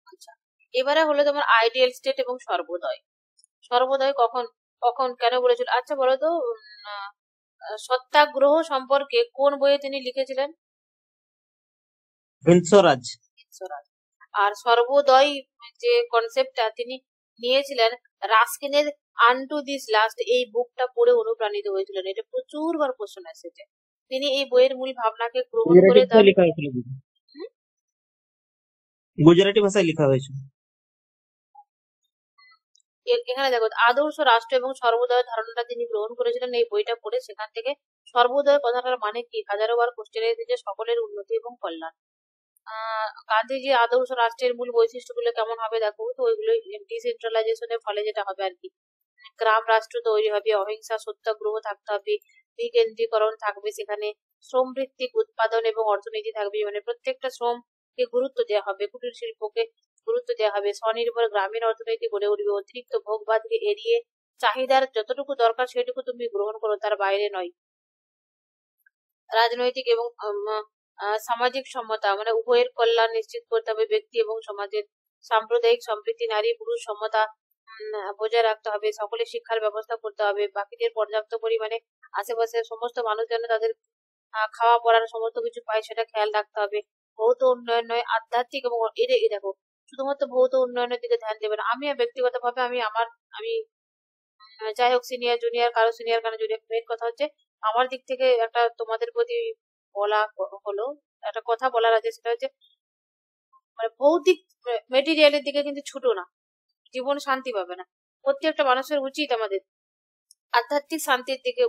আচ্ছা, এবারে হলো তোমার আইডিয়াল স্টেট এবং সর্বোদয়। সর্বোদয় কখন কখন কেন বলেছিল? আচ্ছা বলো তো, সত্যাগ্রহ সম্পর্কে কোন বইয়ে তিনি লিখেছিলেন? হিন্দস্বরাজ। স্বরাজ। আর সর্বোদয় যে কনসেপ্টটা তিনি নিয়েছিলেন রাস্কিনের আনটু দিস লাস্ট, এই বুকটা পড়ে অনুপ্রাণিত হয়েছিলেন। এটা প্রচুর বার প্রশ্ন এসেছে। তিনি এই বইয়ের মূল ভাবনাকে গ্রহণ করে তার গুজরাটি ভাষায় লেখা হয়েছে। এখানে দেখো আদর্শ রাষ্ট্র এবং সর্বোদয় ধারণাটা তিনি গ্রহণ করেছিলেন এই বইটা পড়ে। সেখান থেকে সর্বোদয় কথাটার মানে কি হাজারো বার কোশ্চেন এসেছে, সকলের উন্নতি এবং কল্যাণ। গান্ধীজি আদর্শ রাষ্ট্রের মূল বৈশিষ্ট্যগুলো কেমন হবে দেখো তো, ওইগুলো ডিসেন্ট্রালাইজেশনের ফলে যেটা হবে আর কি। গ্রাম রাষ্ট্র তৈরি হবে, অহিংসা সত্যাগ্রহ থাকতে হবে, বিকেন্দ্রীকরণ থাকবে, সেখানে শ্রম ভিত্তিক উৎপাদন এবং অর্থনীতি থাকবে, মানে প্রত্যেকটা শ্রমকে গুরুত্ব দেওয়া হবে, কুটির শিল্পকে গুরুত্ব দেওয়া হবে, স্বনির্ভর গ্রামীণ অর্থনীতি গড়ে উঠবে, অতিরিক্ত ভোগবাদকে এড়িয়ে চাহিদার যতটুকু দরকার সেটুকু তুমি গ্রহণ করো, তার বাইরে নয়। রাজনৈতিক এবং সামাজিক সমতা মানে উভয়ের কল্যাণ নিশ্চিত করতে হবে, ব্যক্তি এবং সমাজের সাম্প্রদায়িক সম্প্রীতি, নারী পুরুষ সমতা বজায় রাখতে হবে, সকলের শিক্ষার ব্যবস্থা করতে হবে, বাকিদের পর্যাপ্ত পরিমাণে আশেপাশের সমস্ত মানুষ যেন তাদের খাওয়া পড়ার সমস্ত কিছু পায় সেটা খেয়াল রাখতে হবে। ভৌত উন্নয়ন নয়, আধ্যাত্মিক এবং এই দেখো শুধুমাত্র ভৌত উন্নয়নের দিকে ধ্যান দেবেন। আমি ব্যক্তিগতভাবে আমি যাই হোক সিনিয়র জুনিয়র কারো জুনিয়র, মেন কথা হচ্ছে আমার দিক থেকে একটা তোমাদের প্রতি বলা হলো, একটা কথা বলার আছে, সেটা হচ্ছে মানে ভৌতিক মেটেরিয়ালের দিকে কিন্তু ছুটো না, জীবন শান্তি পাবে না। প্রত্যেকটা মানুষের উচিত আমাদের আধ্যাত্মিক শান্তির দিকে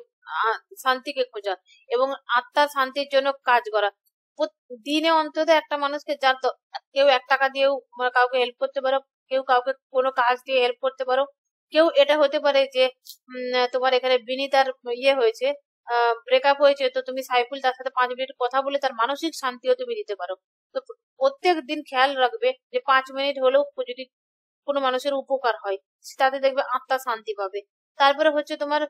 শান্তিকে খোঁজা এবং আত্মার শান্তির জন্য কাজ করা। দিনে অন্তত একটা মানুষকে যার কেউ 1 টাকা দিয়েও কাউকে হেল্প করতে পারো, কেউ কাউকে কোনো কাজ দিয়ে হেল্প করতে পারো, কেউ এটা হতে পারে যে তোমার এখানে বিনীতার হয়েছে, ব্রেকআপ হয়েছে, তো তুমি সাইফুল তার সাথে 5 মিনিট কথা বলে তার মানসিক শান্তিও তুমি দিতে পারো। তো প্রত্যেক দিন খেয়াল রাখবে যে 5 মিনিট হলেও যদি কোনো মানুষের উপকার হয়, তাতে দেখবে আত্মা শান্তি পাবে। তারপরে হচ্ছে তোমার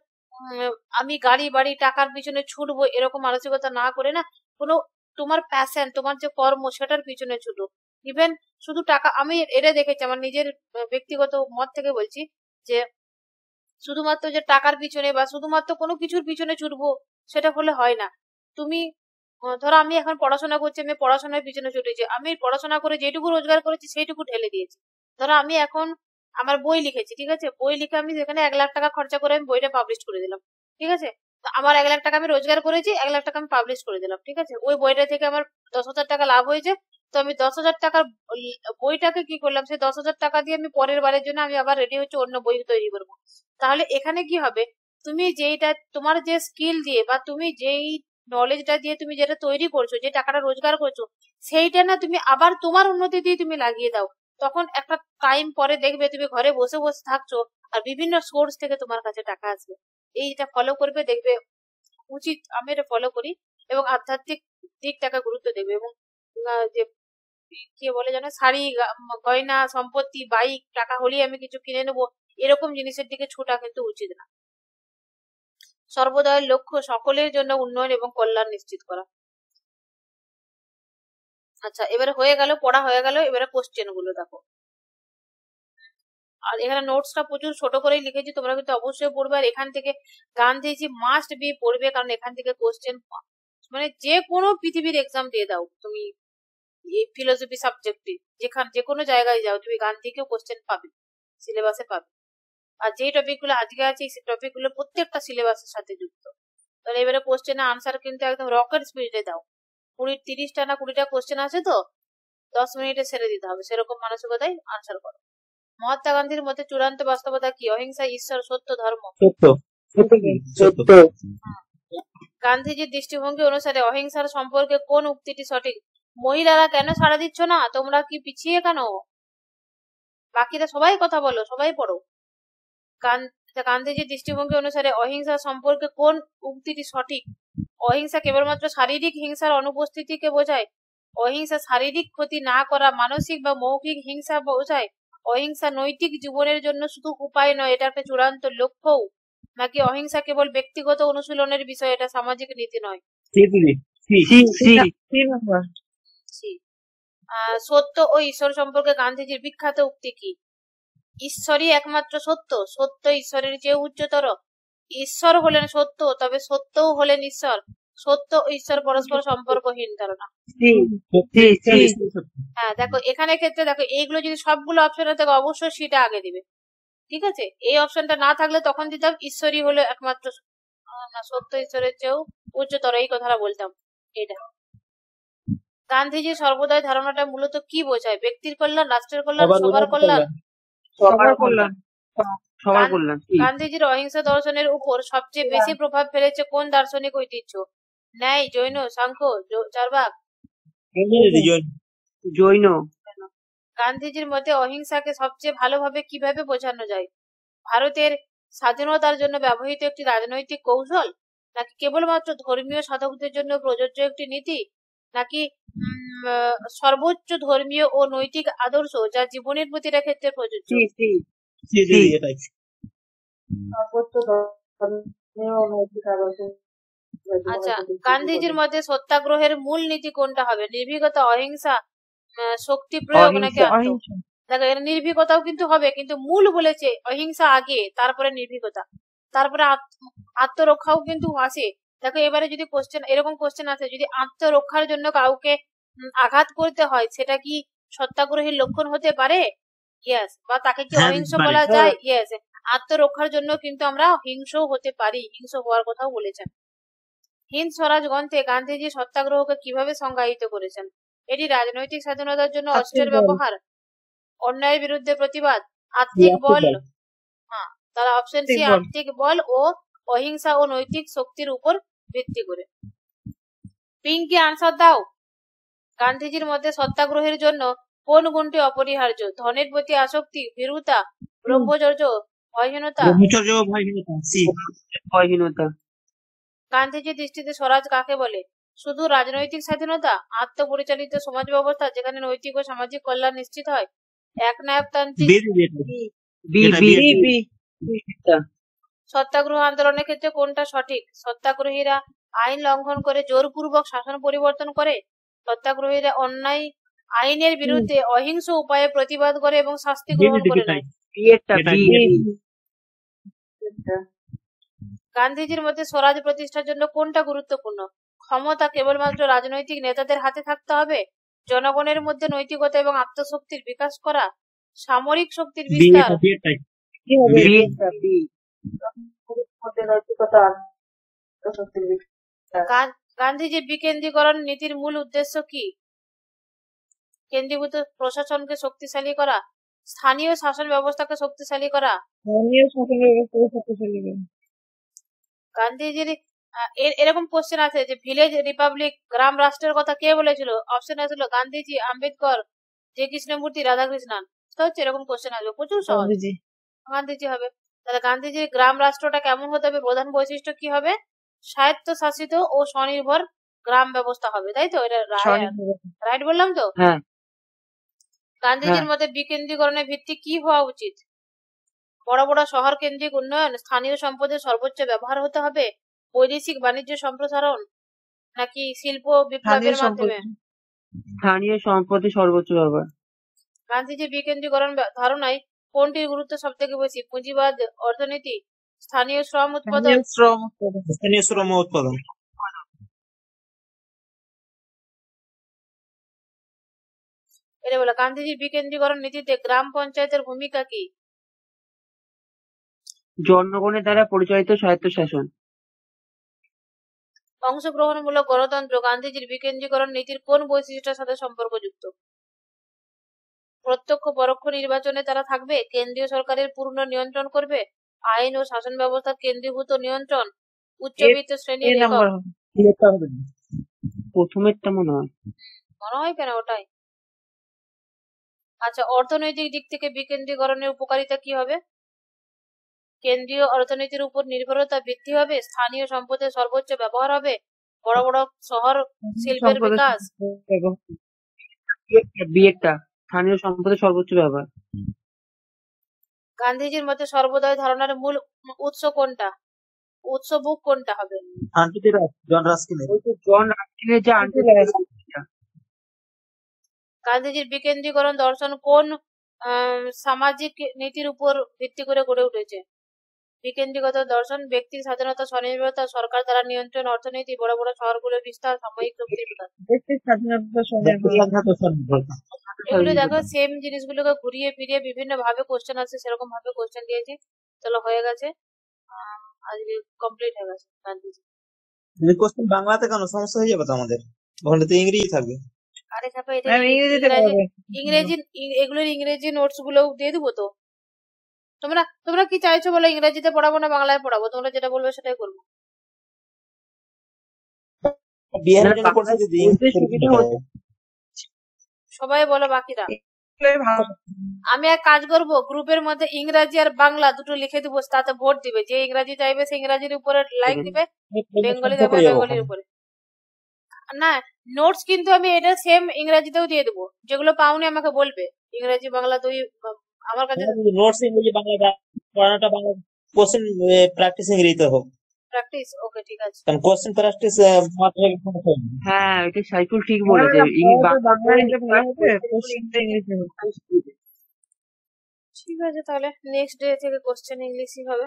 আমি গাড়ি বাড়ি টাকার পিছনে ছুটবো এরকম মানসিকতা না করে না, কোনো তোমার প্যাশন, তোমার যে কর্ম সেটার পিছনে ছুটো। ইভেন শুধু টাকা, আমি এটা দেখেছি আমার নিজের ব্যক্তিগত মত থেকে বলছি যে শুধুমাত্র যে টাকার পিছনে বা শুধুমাত্র কোনো কিছুর পিছনে ছুটবো সেটা হলে হয় না। তুমি ধরো আমি এখন পড়াশোনা করছি, আমি পড়াশোনার পিছনে ছুটেছি, আমি পড়াশোনা করে যেটুকু রোজগার করেছি সেইটুকু ঢেলে দিয়েছি। ধরো আমি এখন আমার বই লিখেছি, ঠিক আছে, বই লিখে আমি সেখানে 1 লাখ টাকা খরচা করে আমি বইটা পাবলিশ করে দিলাম, ঠিক আছে। তো আমার 1 লাখ টাকা আমি রোজগার করেছি, 1 লাখ টাকা আমি পাবলিশ করে দিলাম, ঠিক আছে। ওই বইটা থেকে আমার 10,000 টাকা লাভ হয়েছে। তো আমি 10,000 টাকার বইটাকে কি করলাম, সেই 10,000 টাকা দিয়ে আমি পরের বারের জন্য আমি আবার রেডি হচ্ছে অন্য বই তৈরি করবো। তাহলে এখানে কি হবে, তুমি যেইটা তোমার যে স্কিল দিয়ে বা তুমি যেই নলেজটা দিয়ে তুমি যেটা তৈরি করছো, যে টাকাটা রোজগার করছো, সেইটা না তুমি আবার তোমার উন্নতি দিয়ে তুমি লাগিয়ে দাও। তখন একটা টাইম পরে দেখবে তুমি ঘরে বসে বসে থাকছো আর বিভিন্ন সোর্স থেকে তোমার কাছে টাকা আসবে। এইটা ফলো করবে, দেখবে উচিত, আমি এটা ফলো করি এবং আধ্যাত্মিক দিকটাকে গুরুত্ব দেবে। এবং যে কি বলে যেন শাড়ি গয়না সম্পত্তি বাইক টাকা হলেই আমি কিছু কিনে নেবো এরকম জিনিসের দিকে ছোটা কিন্তু উচিত না। সর্বদয় লক্ষ্য সকলের জন্য উন্নয়ন এবং কল্যাণ নিশ্চিত করা। আচ্ছা, এবারে হয়ে গেল, পড়া হয়ে গেল, এবারে কোশ্চেন গুলো দেখো। আর এখানে নোটসটা প্রচুর ছোট করেই লিখেছি, তোমরা কিন্তু অবশ্যই পড়বে। আর এখান থেকে গান্ধীজি মাস্ট বি পড়বে, কারণ এখান থেকে কোশ্চেন মানে যে কোনো পৃথিবীর এক্সাম দিয়ে দাও তুমি, ফিলোসফি সাবজেক্টে যে কোনো জায়গায় যাও তুমি গান্ধীকেও কোশ্চেন পাবে, সিলেবাসে পাবে। আর যে টপিক গুলো আজকে আছে সেই টপিক গুলো প্রত্যেকটা সিলেবাসের সাথে যুক্ত। তাহলে এবারে কোশ্চেনের আনসার কিন্তু একদম রকেট স্পিডে দাও। 30টা না 20টা কোশ্চেন আছে, তো 10 মিনিটে ছেড়ে দিতে হবে, সেরকম মানসিকতায় আনসার করো। মহাত্মা গান্ধীর মতে চূড়ান্ত বাস্তবতা কি? অহিংসা, ঈশ্বর, সত্য, ধর্ম। সত্য। গান্ধীজির দৃষ্টিভঙ্গি অনুসারে অহিংসার সম্পর্কে কোন উক্তিটি সঠিক? মহিলারা কেন সাড়া দিচ্ছ না? তোমরা কি পিছিয়ে কেন? বাকিরা সবাই কথা বলো, সবাই পড়ো। গান্ধীজির দৃষ্টিভঙ্গি অনুসারে অহিংসা সম্পর্কে কোন উক্তিটি সঠিক? অহিংসা কেবলমাত্র শারীরিক হিংসার অনুপস্থিতিকে বোঝায়। অহিংসা শারীরিক ক্ষতি না করা মানসিক বা মৌখিক হিংসা বোঝায়। অহিংসা নৈতিক জীবনের জন্য শুধু উপায় নয়, এটা একটা চূড়ান্ত লক্ষ্যও। নাকি অহিংসা কেবল ব্যক্তিগত অনুশীলনের বিষয়, এটা সামাজিক নীতি নয়? সত্য ও ঈশ্বর সম্পর্কে গান্ধীজির বিখ্যাত উক্তি কি? ঈশ্বরই একমাত্র সত্য, সত্য ঈশ্বরের চেয়ে উচ্চতর। ঈশ্বর হলেন সত্য, তবে সত্যও হলেন ঈশ্বর। সত্য ও ঈশ্বর পরস্পর সম্পর্কহীন ধারণা। হ্যাঁ দেখো, এখানে ক্ষেত্রে দেখো এইগুলো যদি সবগুলো অপশন থাকে অবশ্যই সেটা আগে দিবে, ঠিক আছে। এই অপশনটা না থাকলে তখন দিতাম ঈশ্বরই হলো একমাত্র না, সত্য ঈশ্বরের চেয়েও উচ্চতর, এই কথাটা বলতাম। এটা গান্ধীজি সর্বদাই ধারণাটা মূলত কি বোঝায়? ব্যক্তির কল্যাণ, রাষ্ট্রের কল্যাণ, সবার কল্যাণ। সবার কল্যাণ। গান্ধীজির অহিংসা দর্শনের উপর সবচেয়ে বেশি প্রভাব ফেলেছে কোন দার্শনিক ঐতিহ্য? ন্যায়, জৈন, সাংখ্য, চার্বাক? জৈন। গান্ধীজির মতে অহিংসাকে সবচেয়ে ভালোভাবে কিভাবে বোঝানো যায়? ভারতের স্বাধীনতার জন্য ব্যবহৃত একটি রাজনৈতিক কৌশল, নাকি কেবলমাত্র ধর্মীয় সাধকদের জন্য প্রযোজ্য একটি নীতি, নাকি সর্বোচ্চ ধর্মীয় ও নৈতিক আদর্শ যা জীবনের প্রতিটা ক্ষেত্রে প্রযোজ্য? আচ্ছা, গান্ধীজির মতে সত্যাগ্রহের মূল নীতি কোনটা হবে? নির্ভীকতা, অহিংসা, শক্তি প্রয়োগ নাকি আত্ম? দেখো, এর নির্ভীকতাও কিন্তু হবে, কিন্তু মূল বলেছে অহিংসা আগে, তারপরে নির্ভীকতা, তারপরে আত্মরক্ষাও কিন্তু আসে। দেখো এবারে যদি কোশ্চেন এরকম কোশ্চেন আছে, যদি আত্মরক্ষার জন্য কাউকে আঘাত করতে হয়, সেটা কি সত্যাগ্রহীর লক্ষণ হতে পারে? ইয়েস। বা তাকে কি অহিংস বলা যায়? ইয়েস। আত্মরক্ষার জন্য কিন্তু আমরা হিংস্র হতে পারি, হিংস্র হওয়ার কথাও বলেছেন। হিন্দ স্বরাজ গ্রন্থে গান্ধীজি সত্যাগ্রহকে কিভাবে সংজ্ঞায়িত করেছেন? এটি রাজনৈতিক স্বাধীনতার জন্য অস্ত্রের ব্যবহার, অন্যায়ের বিরুদ্ধে প্রতিবাদ, আর্থিক বল। হ্যাঁ, তারা অপশন সি আর্থিক বল ও অহিংসা ও নৈতিক শক্তির উপর ভিত্তি করে। পিঙ্কি আনসার দাও। গান্ধীজির মধ্যে সত্যাগ্রহের জন্য কোন গুণটি অপরিহার্য? ধনের প্রতি আসক্তি, ভীরুতা, ব্রহ্মচর্য, ভয়হীনতা? গান্ধীজির দৃষ্টিতে স্বরাজ কাকে বলে? শুধু রাজনৈতিক স্বাধীনতা, আত্মপরিচালিত সমাজ ব্যবস্থা যেখানে নৈতিক ও সামাজিক কল্যাণ নিশ্চিত হয়, একনায়কতান্ত্রিক, সত্যাগ্রহ আন্দোলনের ক্ষেত্রে কোনটা সঠিক? সত্যাগ্রহীরা আইন লঙ্ঘন করে জোরপূর্বক শাসন পরিবর্তন করে। সত্যাগ্রহীরা অন্যায় আইনের বিরুদ্ধে অহিংস উপায়ে প্রতিবাদ করে এবং শাস্তি গ্রহণ করে নেয়। গান্ধীজির মতে স্বরাজ প্রতিষ্ঠার জন্য কোনটা গুরুত্বপূর্ণ? ক্ষমতা কেবলমাত্র রাজনৈতিক নেতাদের হাতে থাকতে হবে, জনগণের মধ্যে নৈতিকতা এবং আত্মশক্তির বিকাশ করা, সামরিক শক্তির বিস্তার। গান্ধীজির বিকেন্দ্রীকরণ নীতির মূল উদ্দেশ্য কি? কেন্দ্রীভূত প্রশাসনকে শক্তিশালী করা, স্থানীয় শাসন ব্যবস্থাকে শক্তিশালী করা। গান্ধীজির এরকম কোশ্চেন আছে যে ভিলেজ রিপাবলিক, গ্রাম রাষ্ট্রের কথা কে বলেছিল? অপশন ছিল গান্ধীজি, আম্বেদকর, যে কৃষ্ণমূর্তি, রাধাকৃষ্ণন। তো হচ্ছে এরকম কোশ্চেন আসবে, প্রচুর সহজ। গান্ধীজি হবে। তাহলে গান্ধীজির গ্রাম রাষ্ট্রটা কেমন হতে হবে? প্রধান বৈশিষ্ট্য কি হবে? স্বায়ত্ত শাসিত ও স্বনির্ভর গ্রাম ব্যবস্থা হবে, তাই তো? এটা রাইট বললাম তো? গান্ধীজির মতে বিকেন্দ্রীকরণের ভিত্তি কি হওয়া উচিত? বড় বড় শহর কেন্দ্রিক উন্নয়ন, স্থানীয় সম্পদের সর্বোচ্চ ব্যবহার হতে হবে, বৈদেশিক বাণিজ্য সম্প্রসারণ, নাকি শিল্প বিপ্লবের মাধ্যমে? স্থানীয় সম্পদের সর্বোচ্চ ব্যবহার। গান্ধীজি বিকেন্দ্রীকরণ ধারণায় কোনটির গুরুত্ব সব থেকে বেশি? পুঁজিবাদ অর্থনীতি, স্থানীয় শ্রম উৎপাদন? স্থানীয় শ্রম উৎপাদন। এটা বলে গান্ধীজির বিকেন্দ্রীকরণ নীতিতে গ্রাম পঞ্চায়েতের ভূমিকা কি? জনগণের দ্বারা পরিচালিত স্বায়ত্তশাসন। অংশগ্রহণমূলক গণতন্ত্র গান্ধীজির বিকেন্দ্রীকরণ নীতির কোন বৈশিষ্ট্যের সাথে সম্পর্কযুক্ত? প্রত্যক্ষ পরোক্ষ নির্বাচনে তারা থাকবে, কেন্দ্রীয় সরকারের পূর্ণ নিয়ন্ত্রণ করবে, আইন ও শাসন ব্যবস্থা কেন্দ্রীভূত নিয়ন্ত্রণ, উচ্চবিত্ত শ্রেণীর একক। প্রথমেরটা মনে হয়। মনে হয় কেন? ওটাই। আচ্ছা, অর্থনৈতিক দিক থেকে বিকেন্দ্রীকরণের উপকারিতা কি হবে? কেন্দ্রীয় অর্থনীতির উপর নির্ভরতা বৃদ্ধি হবে, স্থানীয় সম্পদের সর্বোচ্চ ব্যবহার হবে, বড় বড় শহর শিল্পের বিকাশ। স্থানীয় সম্পদের সর্বোচ্চ ব্যবহার। গান্ধীজির মতে সর্বোদয় ধারণার মূল উৎস কোনটা? উৎসবুক কোনটা হবে? জন রাস্কিনের গান্ধীজির বিকেন্দ্রীকরণ দর্শন কোন সামাজিক নীতির উপর ভিত্তি করে গড়ে উঠেছে? বিকেন্দ্রীকৃত দর্শন ব্যক্তির স্বাধীনতা, স্বনির্ভরতা, সরকার দ্বারা নিয়ন্ত্রণ, অর্থনীতি, বড় বড় শহরগুলোর বিস্তার, সাময়িক শক্তির বিকাশ। এগুলো দেখো, সেম জিনিসগুলোকে ঘুরিয়ে ফিরিয়ে বিভিন্ন ভাবে কোশ্চেন আছে, সেরকম ভাবে কোশ্চেন দিয়েছি। চলো, হয়ে গেছে, আজকে কমপ্লিট হয়ে গেছে গান্ধীজি। কোশ্চেন বাংলাতে কেন? সমস্যা হয়ে যাবে তো আমাদের, ওখানে তো ইংরেজি থাকবে। আরে ছাপা, এটা ইংরেজি, এগুলোর ইংরেজি নোটস গুলো দিয়ে দেবো তো। তোমরা কি চাইছো বলো? ইংরেজিতে পড়াবো না বাংলায় পড়াবো? তোমরা যেটা বলবে সেটাই করবো। সবাই বলো বাকিরা। আমি এক কাজ করব, গ্রুপের মধ্যে ইংরাজি আর বাংলা দুটো লিখে দিব, তাতে ভোট দিবে। যে ইংরাজি চাইবে সে ইংরাজির উপরে লাইক দিবে, বেঙ্গলি দেবে বেঙ্গলির উপরে। না, নোটস কিন্তু আমি এটা সেম ইংরাজিতেও দিয়ে দেবো। যেগুলো পাওনি আমাকে বলবে, ইংরাজি বাংলা দুই আমার কাছে। নোটস ইংরেজি বাংলা পড়ানোটা বাংলা, কোশ্চেন প্র্যাকটিস ইংরেজিতে হোক। প্র্যাকটিস, ওকে, ঠিক আছে। কারণ কোশ্চেন প্র্যাকটিস হ্যাঁ, এটা সাইকুল ঠিক বলেছে। ঠিক আছে, তাহলে নেক্সট ডে থেকে কোশ্চেন ইংলিশই হবে।